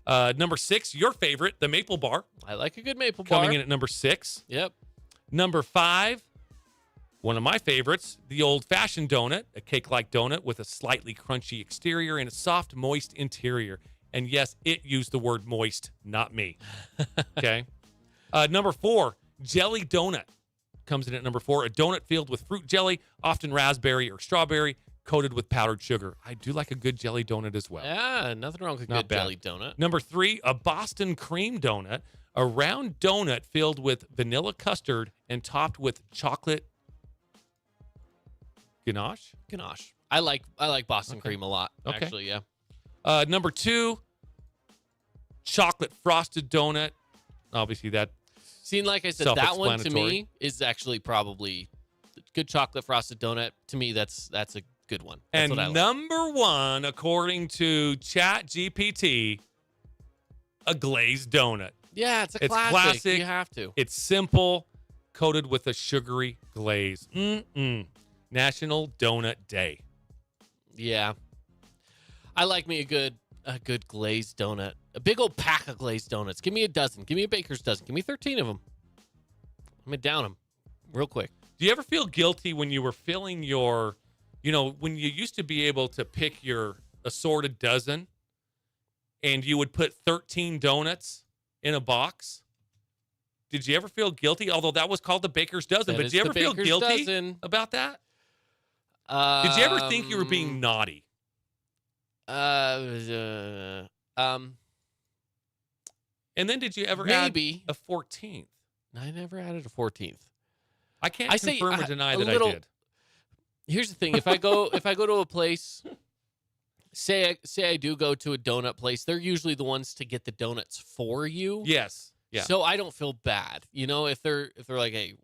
Number 6, your favorite, the maple bar. I like a good maple bar. Coming in at number 6. Yep. Number 5, one of my favorites, the old-fashioned donut, a cake-like donut with a slightly crunchy exterior and a soft, moist interior. And yes, it used the word moist, not me. Okay. Number 4, jelly donut. Comes in at number 4, a donut filled with fruit jelly, often raspberry or strawberry, coated with powdered sugar. I do like a good jelly donut as well. Yeah, nothing wrong with a Not good bad. jelly donut. Number 3, a Boston cream donut, a round donut filled with vanilla custard and topped with chocolate ganache. Ganache. I like Boston cream a lot, Okay. actually, yeah. Number 2, chocolate frosted donut. Obviously, that. See, like I said, that one to Self-explanatory. me is actually probably good chocolate frosted donut. To me, that's a good one. That's And what I like. number 1, according to ChatGPT, a glazed donut. Yeah, it's a It's classic. classic. You have to. It's simple, coated with a sugary glaze. National Donut Day. Yeah. I like me a good glazed donut. A big old pack of glazed donuts. Give me a dozen. Give me a baker's dozen. Give me 13 of them. I'm going to down them real quick. Do you ever feel guilty when you were filling your, when you used to be able to pick your assorted dozen and you would put 13 donuts in a box? Did you ever feel guilty? Although that was called the baker's dozen, That but is did you the ever feel baker's guilty dozen. about that? Did you ever think you were being naughty? And And then did you ever maybe add a 14th? I never added a 14th. I can't I say, confirm or deny a that little- I did. Here's the thing: if I go to a place, say I do go to a donut place, they're usually the ones to get the donuts for you. Yes. Yeah. So I don't feel bad, if they're like, hey,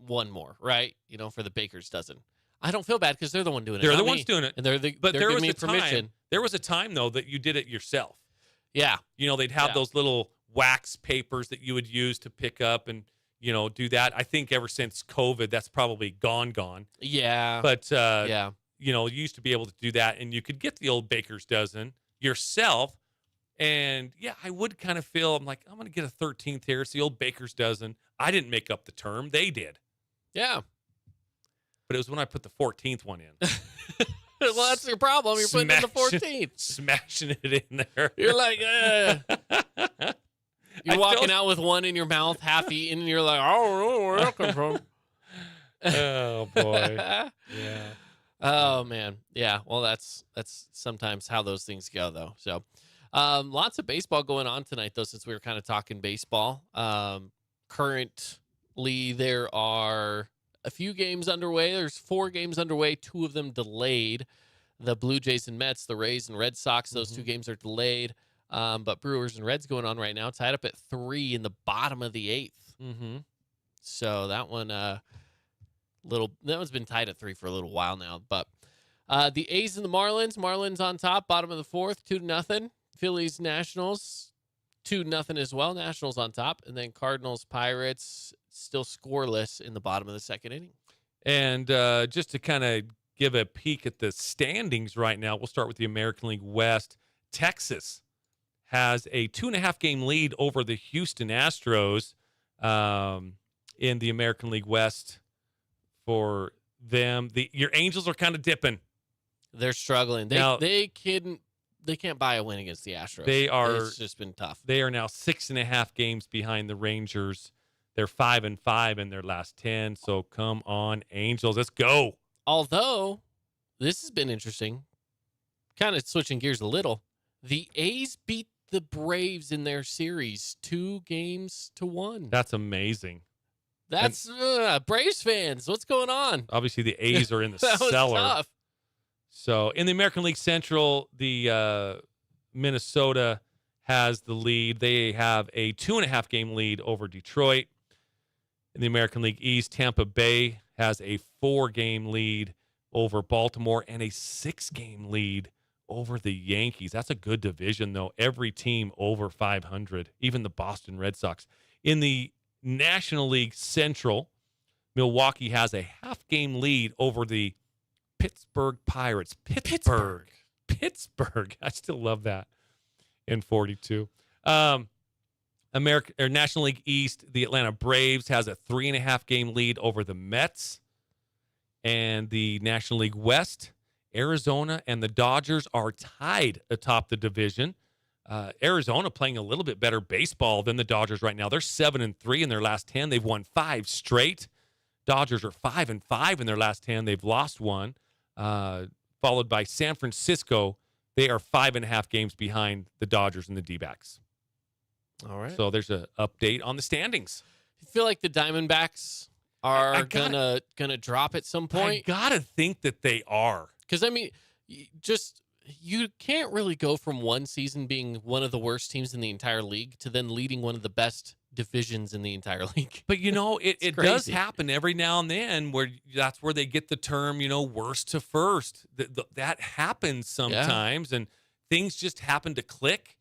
one more, right? For the baker's dozen. I don't feel bad because they're the one doing it. They're not the me. ones doing it. And they're But they're there giving was me a permission. time. There was a time though that you did it yourself. Yeah. They'd have Yeah. those little wax papers that you would use to pick up and do that. I think ever since COVID, that's probably gone. Yeah. But yeah. you used to be able to do that, and you could get the old baker's dozen yourself. And yeah, I would kind of feel I'm like, I'm going to get a 13th here. It's the old baker's dozen. I didn't make up the term; they did. Yeah. But it was when I put the 14th one in. Well, that's your problem. You're putting in the 14th. Smashing it in there. You're like, You're I walking felt- out with one in your mouth, half eaten, and you're like, I don't know where that comes from. Oh boy. Yeah. Oh man, yeah. Well, that's sometimes how those things go, though. So, lots of baseball going on tonight, though. Since we were kind of talking baseball, currently there are a few games underway. There's 4 games underway. 2 of them delayed. The Blue Jays and Mets, the Rays and Red Sox. Those 2 games are delayed. But Brewers and Reds going on right now, tied up at 3 in the bottom of the 8th. Mm-hmm. So that one, that one's been tied at 3 for a little while now. But the A's and the Marlins on top, bottom of the 4th, 2-0. Phillies, Nationals, 2-0 as well. Nationals on top, and then Cardinals, Pirates still scoreless in the bottom of the 2nd inning. And just to kind of give a peek at the standings right now, we'll start with the American League West. Texas has a 2.5-game lead over the Houston Astros in the American League West. For them, your Angels are kind of dipping. They're struggling. They can't buy a win against the Astros. It's just been tough. They are now 6.5 games behind the Rangers. They're 5-5 in their last 10. So come on, Angels, let's go. Although this has been interesting, kind of switching gears a little. The A's beat the Braves in their series 2-1. That's amazing. That's Braves fans. What's going on? Obviously, the A's are in the That was cellar. tough. So in the American League Central, the Minnesota has the lead. They have a 2.5-game lead over Detroit. In the American League East, Tampa Bay has a 4-game lead over Baltimore and a 6-game lead over the Yankees. That's a good division, though. Every team over 500, even the Boston Red Sox. In the National League Central, Milwaukee has a half-game lead over the Pittsburgh Pirates. Pittsburgh. I still love that in 42. National League East, the Atlanta Braves has a 3.5-game lead over the Mets. And the National League West, Arizona and the Dodgers are tied atop the division. Arizona playing a little bit better baseball than the Dodgers right now. They're 7-3 in their last 10. They've won 5 straight. Dodgers are 5-5 in their last 10. They've lost 1. Followed by San Francisco. They are 5.5 games behind the Dodgers and the D-backs. All right. So there's an update on the standings. I feel like the Diamondbacks are gonna drop at some point. I gotta think that they are. Because I mean, you can't really go from one season being one of the worst teams in the entire league to then leading one of the best divisions in the entire league. But, it does happen every now and then where that's where they get the term, worst to first. That happens sometimes, and things just happen to click.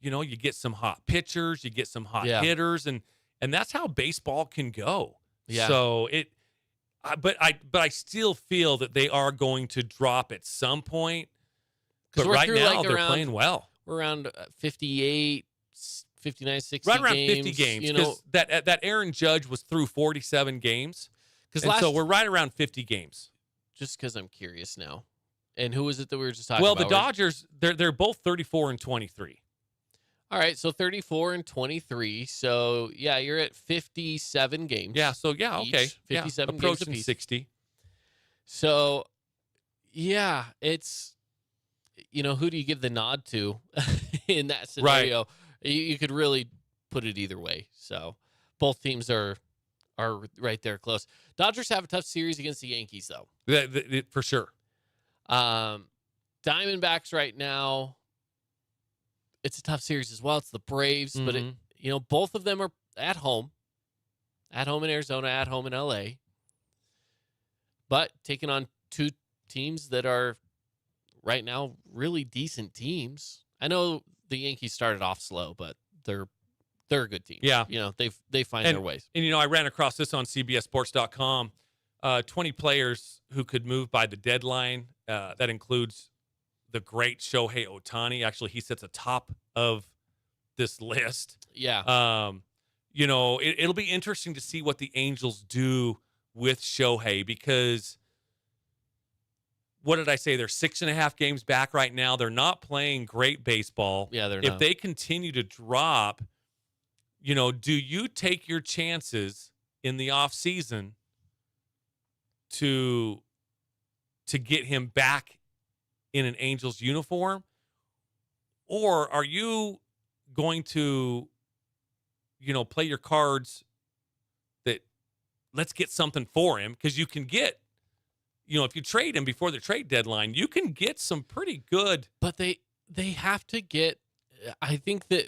You get some hot pitchers, you get some hot hitters, and that's how baseball can go. Yeah. So but I still feel that they are going to drop at some point. But right now, they're playing well. We're around 58, 59, 60 right around games. 50 games. Because that Aaron Judge was through 47 games. So we're right around 50 games. Just because I'm curious now. And who was it that we were just talking Well, about? the Dodgers, they're both 34 and 23. All right, so 34 and 23. So, you're at 57 games. Yeah, so, okay. Each, 57 games approaching apiece. 60. So, it's, who do you give the nod to in that scenario? Right. You could really put it either way. So, both teams are right there close. Dodgers have a tough series against the Yankees, though. For sure. Diamondbacks right now, it's a tough series as well. It's the Braves, but both of them are at home in Arizona, at home in LA, but taking on 2 teams that are right now really decent teams. I know the Yankees started off slow, but they're a good team. Yeah, they find their ways. And I ran across this on CBSSports.com. 20 players who could move by the deadline. That includes the great Shohei Ohtani. Actually, he sits atop of this list. Yeah. It'll be interesting to see what the Angels do with Shohei because what did I say? They're 6.5 games back right now. They're not playing great baseball. Yeah, they're not. If they continue to drop, do you take your chances in the offseason to to get him back in an Angels uniform? Or are you going to, play your cards that let's get something for him? Because you can get, if you trade him before the trade deadline, you can get some pretty good. But they have to get, I think that,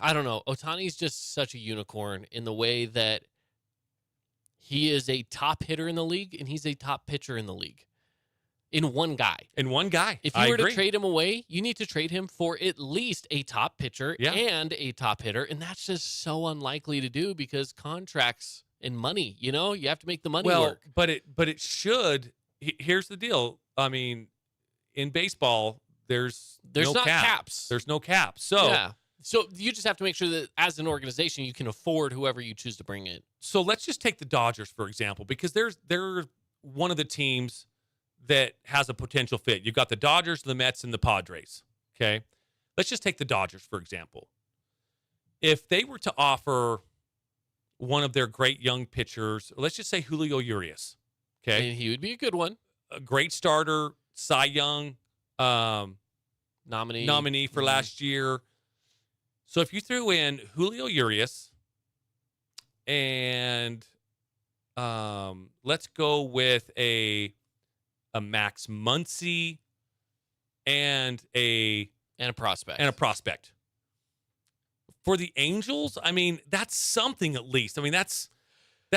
I don't know, Ohtani's just such a unicorn in the way that he is a top hitter in the league and he's a top pitcher in the league. In one guy. If you were to trade him away, you need to trade him for at least a top pitcher and a top hitter. And that's just so unlikely to do because contracts and money, you have to make the money work. But it should. Here's the deal. I mean, in baseball, there's no not caps. There's no caps. So you just have to make sure that as an organization, you can afford whoever you choose to bring in. So let's just take the Dodgers, for example, because they're one of the teams that has a potential fit. You've got the Dodgers, the Mets, and the Padres. Okay. Let's just take the Dodgers, for example. If they were to offer one of their great young pitchers, let's just say Julio Urias. Okay. And he would be a good one. A great starter, Cy Young nominee for last year. So if you threw in Julio Urias and let's go with a Max Muncy and a prospect. For the Angels, I mean, that's something at least. I mean, that's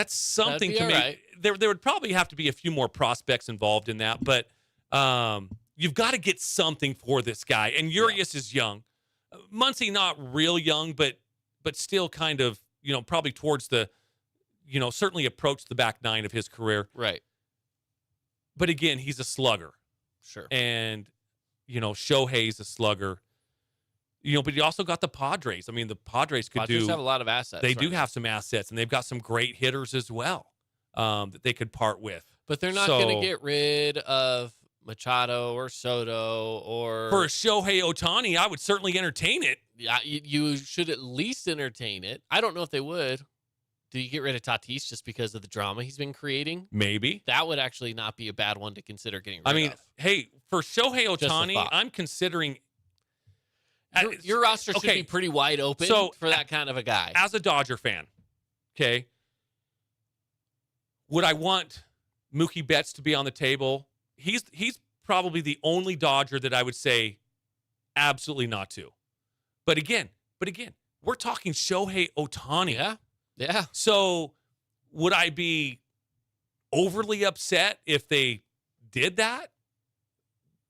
something to me. Right. There would probably have to be a few more prospects involved in that, but you've got to get something for this guy. And Urias is young. Muncy not real young, but still kind of, probably towards the, certainly approached the back nine of his career. Right. But again, he's a slugger. Sure. And, Shohei's a slugger. But you also got the Padres. I mean, the Padres have a lot of assets. They do have some assets, and they've got some great hitters as well that they could part with. But they're not going to get rid of Machado or Soto or... For a Shohei Ohtani, I would certainly entertain it. Yeah, you should at least entertain it. I don't know if they would. Do you get rid of Tatis just because of the drama he's been creating? Maybe. That would actually not be a bad one to consider getting rid of. Hey, for Shohei Ohtani, I'm considering... Your roster should be pretty wide open for that kind of a guy. As a Dodger fan, okay, would I want Mookie Betts to be on the table? He's probably the only Dodger that I would say absolutely not to. But again, we're talking Shohei Ohtani. Yeah. So would I be overly upset if they did that?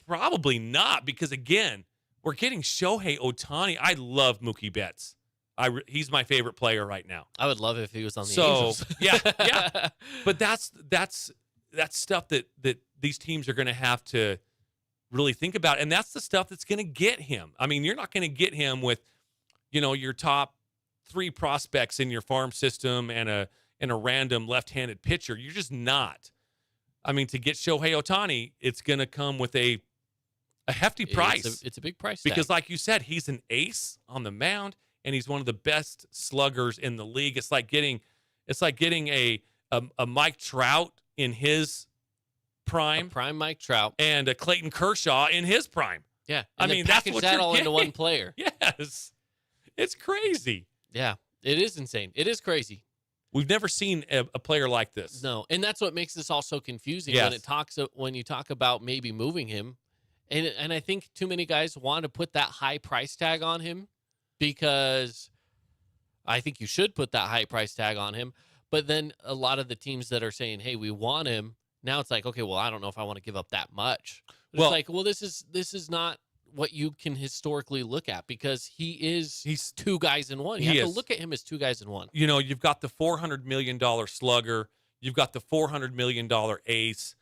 Probably not, because again, we're getting Shohei Ohtani. I love Mookie Betts. He's my favorite player right now. I would love it if he was on the Angels. yeah. But that's stuff that these teams are going to have to really think about, and that's the stuff that's going to get him. I mean, you're not going to get him with, your top 3 prospects in your farm system and a random left-handed pitcher. You're just not. I mean, to get Shohei Ohtani, it's going to come with a hefty price. It's a big price because, tag. like you said, he's an ace on the mound, and he's one of the best sluggers in the league. It's like getting a Mike Trout in his prime, prime Mike Trout, and a Clayton Kershaw in his prime. Yeah, I mean, that's what that you're all getting. into one player. Yes, it's crazy. Yeah, it is insane. It is crazy. We've never seen a player like this. No, and that's what makes this all so confusing Yes. when you talk about maybe moving him. And I think too many guys want to put that high price tag on him because I think you should put that high price tag on him. But then a lot of the teams that are saying, hey, we want him, now it's like, okay, well, I don't know if I want to give up that much. It's like, well, this is not what you can historically look at because he's 2 guys in one. You have to look at him as 2 guys in one. You've got the $400 million slugger. You've got the $400 million ace.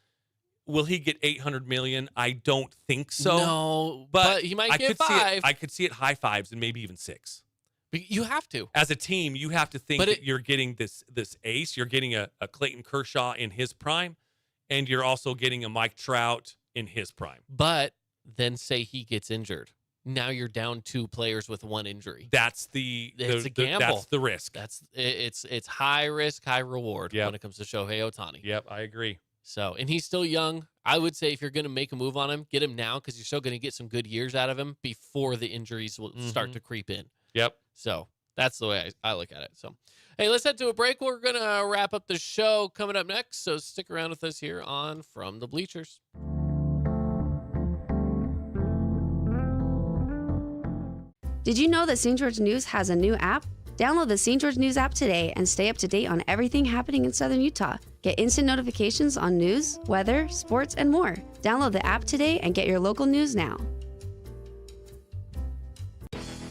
Will he get $800 million? I don't think so. No, but he might get 5. I could see it high 5s and maybe even 6. But you have to. As a team, you have to think that you're getting this ace. You're getting a Clayton Kershaw in his prime, and you're also getting a Mike Trout in his prime. But then say he gets injured. Now you're down 2 players with 1 injury. It's a gamble. That's the risk. It's high risk, high reward when it comes to Shohei Ohtani. Yep, I agree. So, and he's still young. I would say if you're going to make a move on him, get him now because you're still going to get some good years out of him before the injuries will start to creep in. Yep. So that's the way I look at it. So, hey, let's head to a break. We're going to wrap up the show coming up next. So stick around with us here on From the Bleachers. Did you know that St. George News has a new app? Download the St. George News app today and stay up to date on everything happening in Southern Utah. Get instant notifications on news, weather, sports, and more. Download the app today and get your local news now.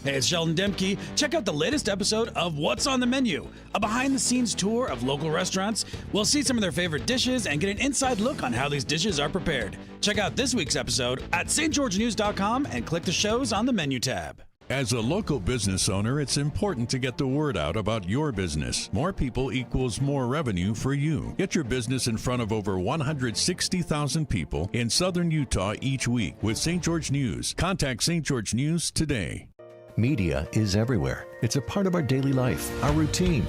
Hey, it's Sheldon Demke. Check out the latest episode of What's on the Menu, a behind-the-scenes tour of local restaurants. We'll see some of their favorite dishes and get an inside look on how these dishes are prepared. Check out this week's episode at stgeorgenews.com and click the shows on the menu tab. As a local business owner, it's important to get the word out about your business. More people equals more revenue for you. Get your business in front of over 160,000 people in southern Utah each week with St. George News. Contact St. George News today. Media is everywhere. It's a part of our daily life, our routine,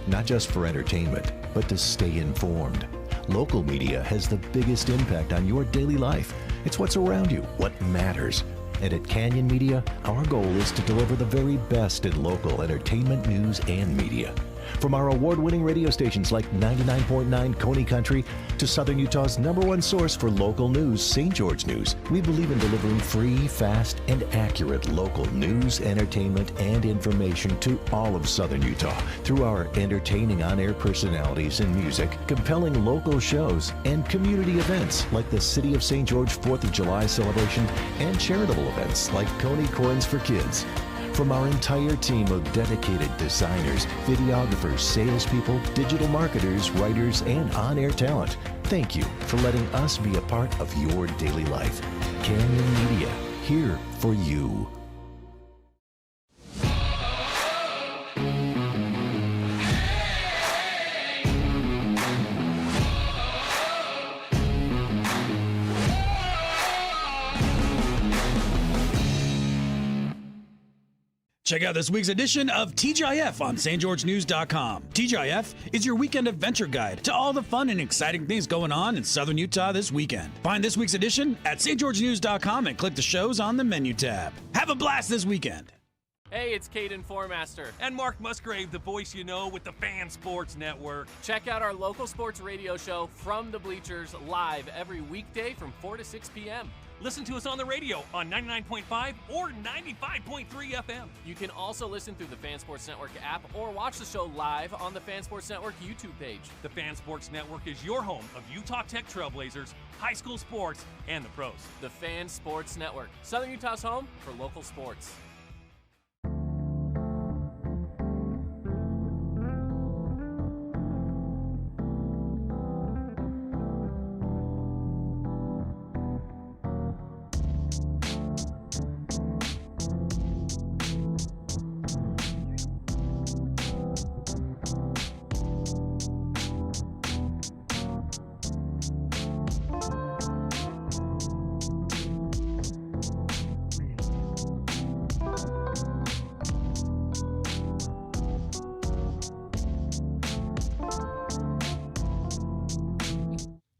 not just for entertainment, but to stay informed. Local media has the biggest impact on your daily life. It's what's around you, what matters. And at Canyon Media, our goal is to deliver the very best in local entertainment, news, and media. From our award-winning radio stations like 99.9 Coney Country to Southern Utah's #1 source for local news, St. George News, we believe in delivering free, fast, and accurate local news, entertainment, and information to all of Southern Utah through our entertaining on-air personalities and music, compelling local shows, and community events like the City of St. George 4th of July celebration and charitable events like Coney Coins for Kids. From our entire team of dedicated designers, videographers, salespeople, digital marketers, writers, and on-air talent, thank you for letting us be a part of your daily life. Canyon Media, here for you. Check out this week's edition of TGIF on stgeorgenews.com. TGIF is your weekend adventure guide to all the fun and exciting things going on in southern Utah this weekend. Find this week's edition at stgeorgenews.com and click the shows on the menu tab. Have a blast this weekend. Hey, it's Caden Formaster. And Mark Musgrave, the voice you know with the Fan Sports Network. Check out our local sports radio show From the Bleachers live every weekday from 4 to 6 p.m. Listen to us on the radio on 99.5 or 95.3 FM. You can also listen through the Fan Sports Network app or watch the show live on the Fan Sports Network YouTube page. The Fan Sports Network is your home of Utah Tech Trailblazers, high school sports, and the pros. The Fan Sports Network, Southern Utah's home for local sports.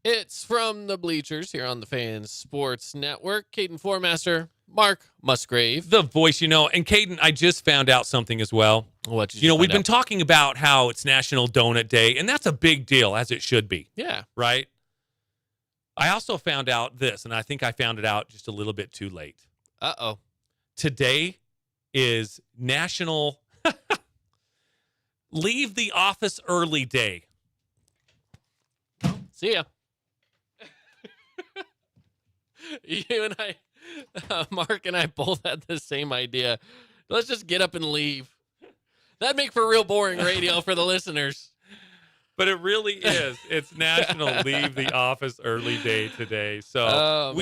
It's From the Bleachers here on the Fan Sports Network. Caden Formaster, Mark Musgrave. The voice you know. And Caden, I just found out something as well. What did you we've find been out? talking about how it's National Donut Day, and that's a big deal, as it should be. Yeah. Right? I also found out this, and I think I found it out just a little bit too late. Uh-oh. Today is National Leave the Office Early Day. See ya. You and I, Mark and I both had the same idea. Let's just get up and leave. That'd make for real boring radio for the listeners. But it really is. It's National Leave the Office Early Day today. So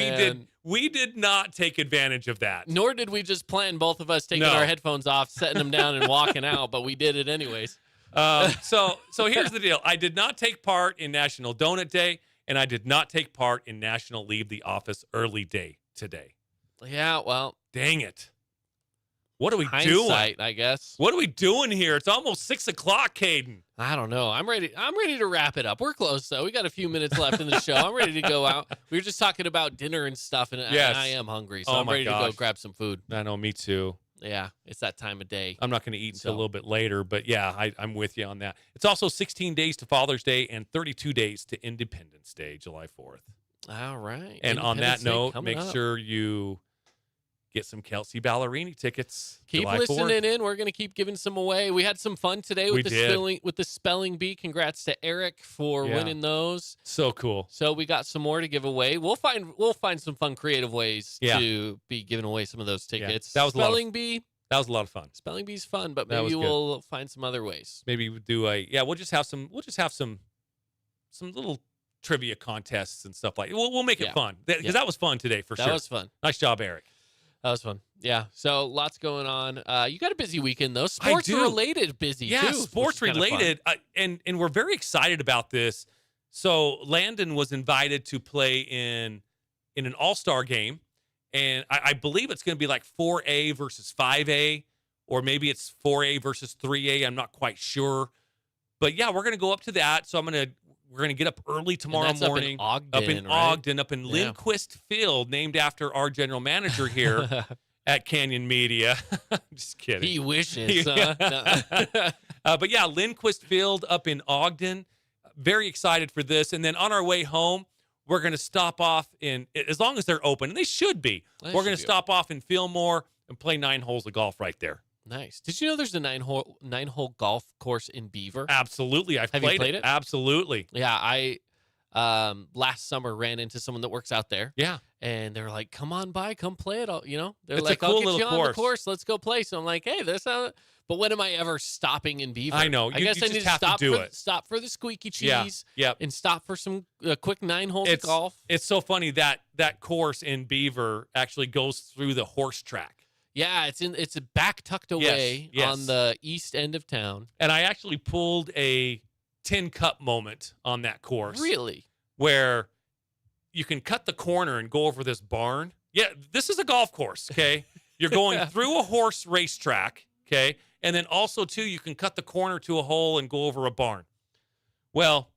we did not take advantage of that. Nor did we just plan both of us taking our headphones off, setting them down, and walking out, but we did it anyways. So here's the deal. I did not take part in National Donut Day, and I did not take part in National Leave the Office Early Day today. Yeah, well. Dang it. What are we doing? Hindsight, I guess. What are we doing here? It's almost 6 o'clock, Caden. I don't know. I'm ready to wrap it up. We're close, though. We got a few minutes left in the show. I'm ready to go out. We were just talking about dinner and stuff, and Yes. I am hungry, so Oh I'm my ready to gosh. go grab some food. I know, me too. Yeah, it's that time of day. I'm not going to eat until So- a little bit later, but yeah, I'm with you on that. It's also 16 days to Father's Day and 32 days to Independence Day, July 4th. All right. And on that Independence Day note, coming make up. sure you get some Kelsey Ballerini tickets. Keep July listening 4th. in. We're going to keep giving some away. We had some fun today We with did. the spelling bee. Congrats to Eric for Yeah. winning those. So cool. So we got some more to give away. We'll find some fun creative ways Yeah. to be giving away some of those tickets. That was a lot of- spelling bee. That was a lot of fun. Spelling bee's fun, but That was maybe good. we'll find some other ways. Maybe we'll do we'll just have some little trivia contests and stuff like. We'll make it Yeah. fun because Yeah. that was fun today for That sure. was fun. Nice job, Eric. That was fun. Yeah. So lots going on. You got a busy weekend though. I Sports do. related busy Yeah, too. sports which is kinda fun. related, and we're very excited about this. So Landon was invited to play in an all-star game, and I believe it's going to be like 4A versus 5A, or maybe it's 4A versus 3A. I'm not quite sure, but yeah, we're going to go up to that. So we're going to get up early tomorrow And that's morning, up in Ogden, up in right? Ogden, up in Yeah. Lindquist Field, named after our general manager here at Canyon Media. Just kidding. He wishes. Yeah. No. But yeah, Lindquist Field up in Ogden. Very excited for this. And then on our way home, we're going to stop off as long as they're open, and they should be, They we're should going to be stop off in Fillmore and play 9 holes of golf right there. Nice. Did you know there's a nine hole golf course in Beaver? Absolutely. Have you played it? Absolutely. Yeah, I last summer ran into someone that works out there. Yeah. And they were like, "Come on by, come play it." They're It's a like, cool "I'll get little you on course. the course. Let's go play." So I'm like, "Hey, but when am I ever stopping in Beaver?" I know. I You guess I just need have to stop do for it. stop for the squeaky Yeah. cheese. Yep. And stop for some quick 9 holes of golf. It's so funny that course in Beaver actually goes through the horse track. Yeah, it's back tucked away yes. on the east end of town. And I actually pulled a tin cup moment on that course. Really? Where you can cut the corner and go over this barn. Yeah, this is a golf course, okay? You're going through a horse racetrack, okay? And then also, too, you can cut the corner to a hole and go over a barn. Well,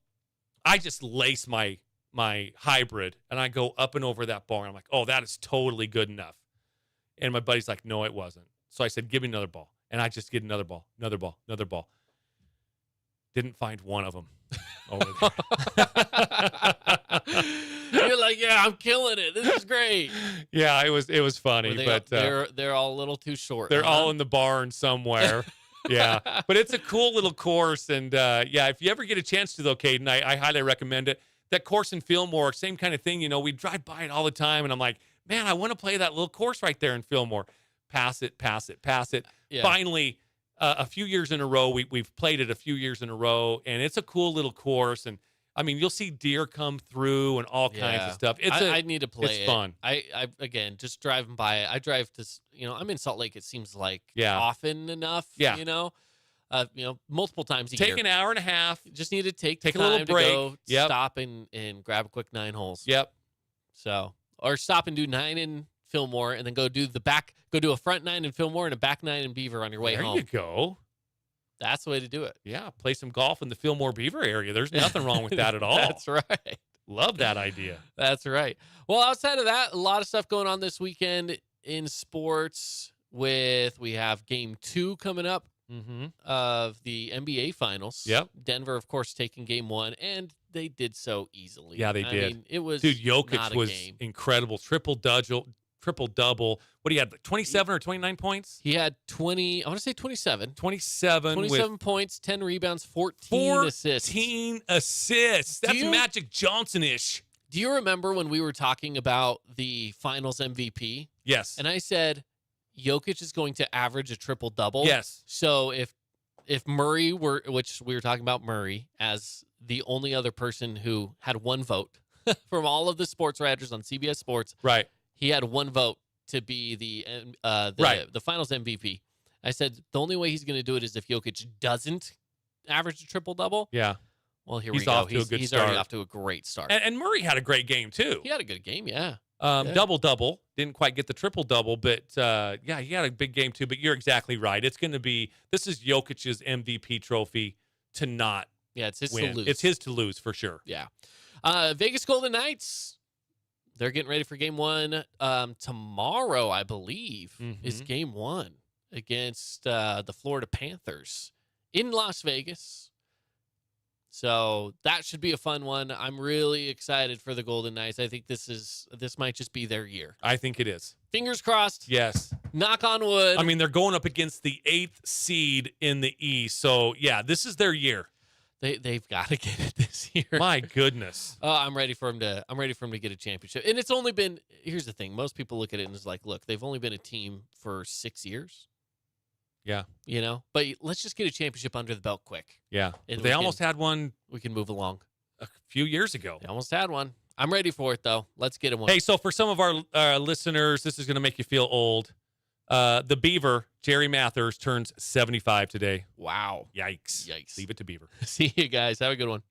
I just lace my hybrid, and I go up and over that barn. I'm like, oh, that is totally good enough. And my buddy's like, no, it wasn't. So I said, give me another ball. And I just get another ball. Didn't find one of them over there. You're like, yeah, I'm killing it. This is great. Yeah, it was funny, but they're all a little too short. they're huh? all in the barn somewhere. Yeah, but it's a cool little course, and yeah, if you ever get a chance to, though, Caden, I highly recommend it. That course in Fillmore, same kind of thing. We drive by it all the time, and I'm like, man, I want to play that little course right there in Fillmore. Pass it. Yeah. Finally, a few years in a row, we've played it a few years in a row, and it's a cool little course. And I mean, you'll see deer come through and all kinds of stuff. I need to play it's fun. I again, just driving by it. I drive to, I'm in Salt Lake. It seems like Yeah. often enough. Yeah. Multiple times a Take year. an hour and a half. You just need to take a time little break. to go Yep. stop and grab a quick 9 holes. Yep. So, or stop and do 9 in Fillmore, and then go do a front 9 in Fillmore and a back 9 in Beaver on your way There home. you go. That's the way to do it. Yeah, play some golf in the Fillmore Beaver area. There's nothing wrong with that at all. That's right. Love that idea. That's right. Well, outside of that, a lot of stuff going on this weekend in sports. We have game 2 coming up of the NBA Finals. Yep. Denver, of course, taking game 1, and they did so easily. Yeah, they did. I mean, it was Dude, Jokic not a was game. incredible. Triple double. What do you have? 27 or 29 points? He had 20. I want to say 27. 27 27 with points, 10 rebounds, 14 assists. 14 assists. That's you- Magic Johnson-ish. Do you remember when we were talking about the Finals MVP? Yes. And I said Jokic is going to average a triple double. Yes. So if Murray which we were talking about Murray as the only other person who had 1 vote from all of the sports writers on CBS Sports, Right. he had 1 vote to be the Finals MVP. I said the only way he's going to do it is if Jokic doesn't average a triple double. Yeah. Well, here He's we go. off to a good he's start. already off to a great start. And Murray had a great game, too. He had a good game, yeah. Double-double. Didn't quite get the triple-double, but, yeah, he had a big game too. But you're exactly right. It's going to be – this is Jokic's MVP trophy to not Yeah, it's his win. to lose. It's his to lose for sure. Yeah. Vegas Golden Knights, they're getting ready for game one. Tomorrow, I believe, is game one against the Florida Panthers in Las Vegas. So that should be a fun one. I'm really excited for the Golden Knights. I think this might just be their year. I think it is. Fingers crossed. Yes. Knock on wood. I mean, they're going up against the 8th seed in the East. So, yeah, this is their year. They've got to get it this year. My goodness. I'm ready for him to get a championship. And it's only been, here's the thing. Most people look at it and it's like, look, they've only been a team for 6 years. Yeah. You know, but let's just get a championship under the belt quick. Yeah. And They almost had one We can move along. a few years ago. They almost had one. I'm ready for it, though. Let's get him one. Hey, so for some of our listeners, this is going to make you feel old. The Beaver, Jerry Mathers, turns 75 today. Wow. Yikes. Yikes. Leave it to Beaver. See you guys. Have a good one.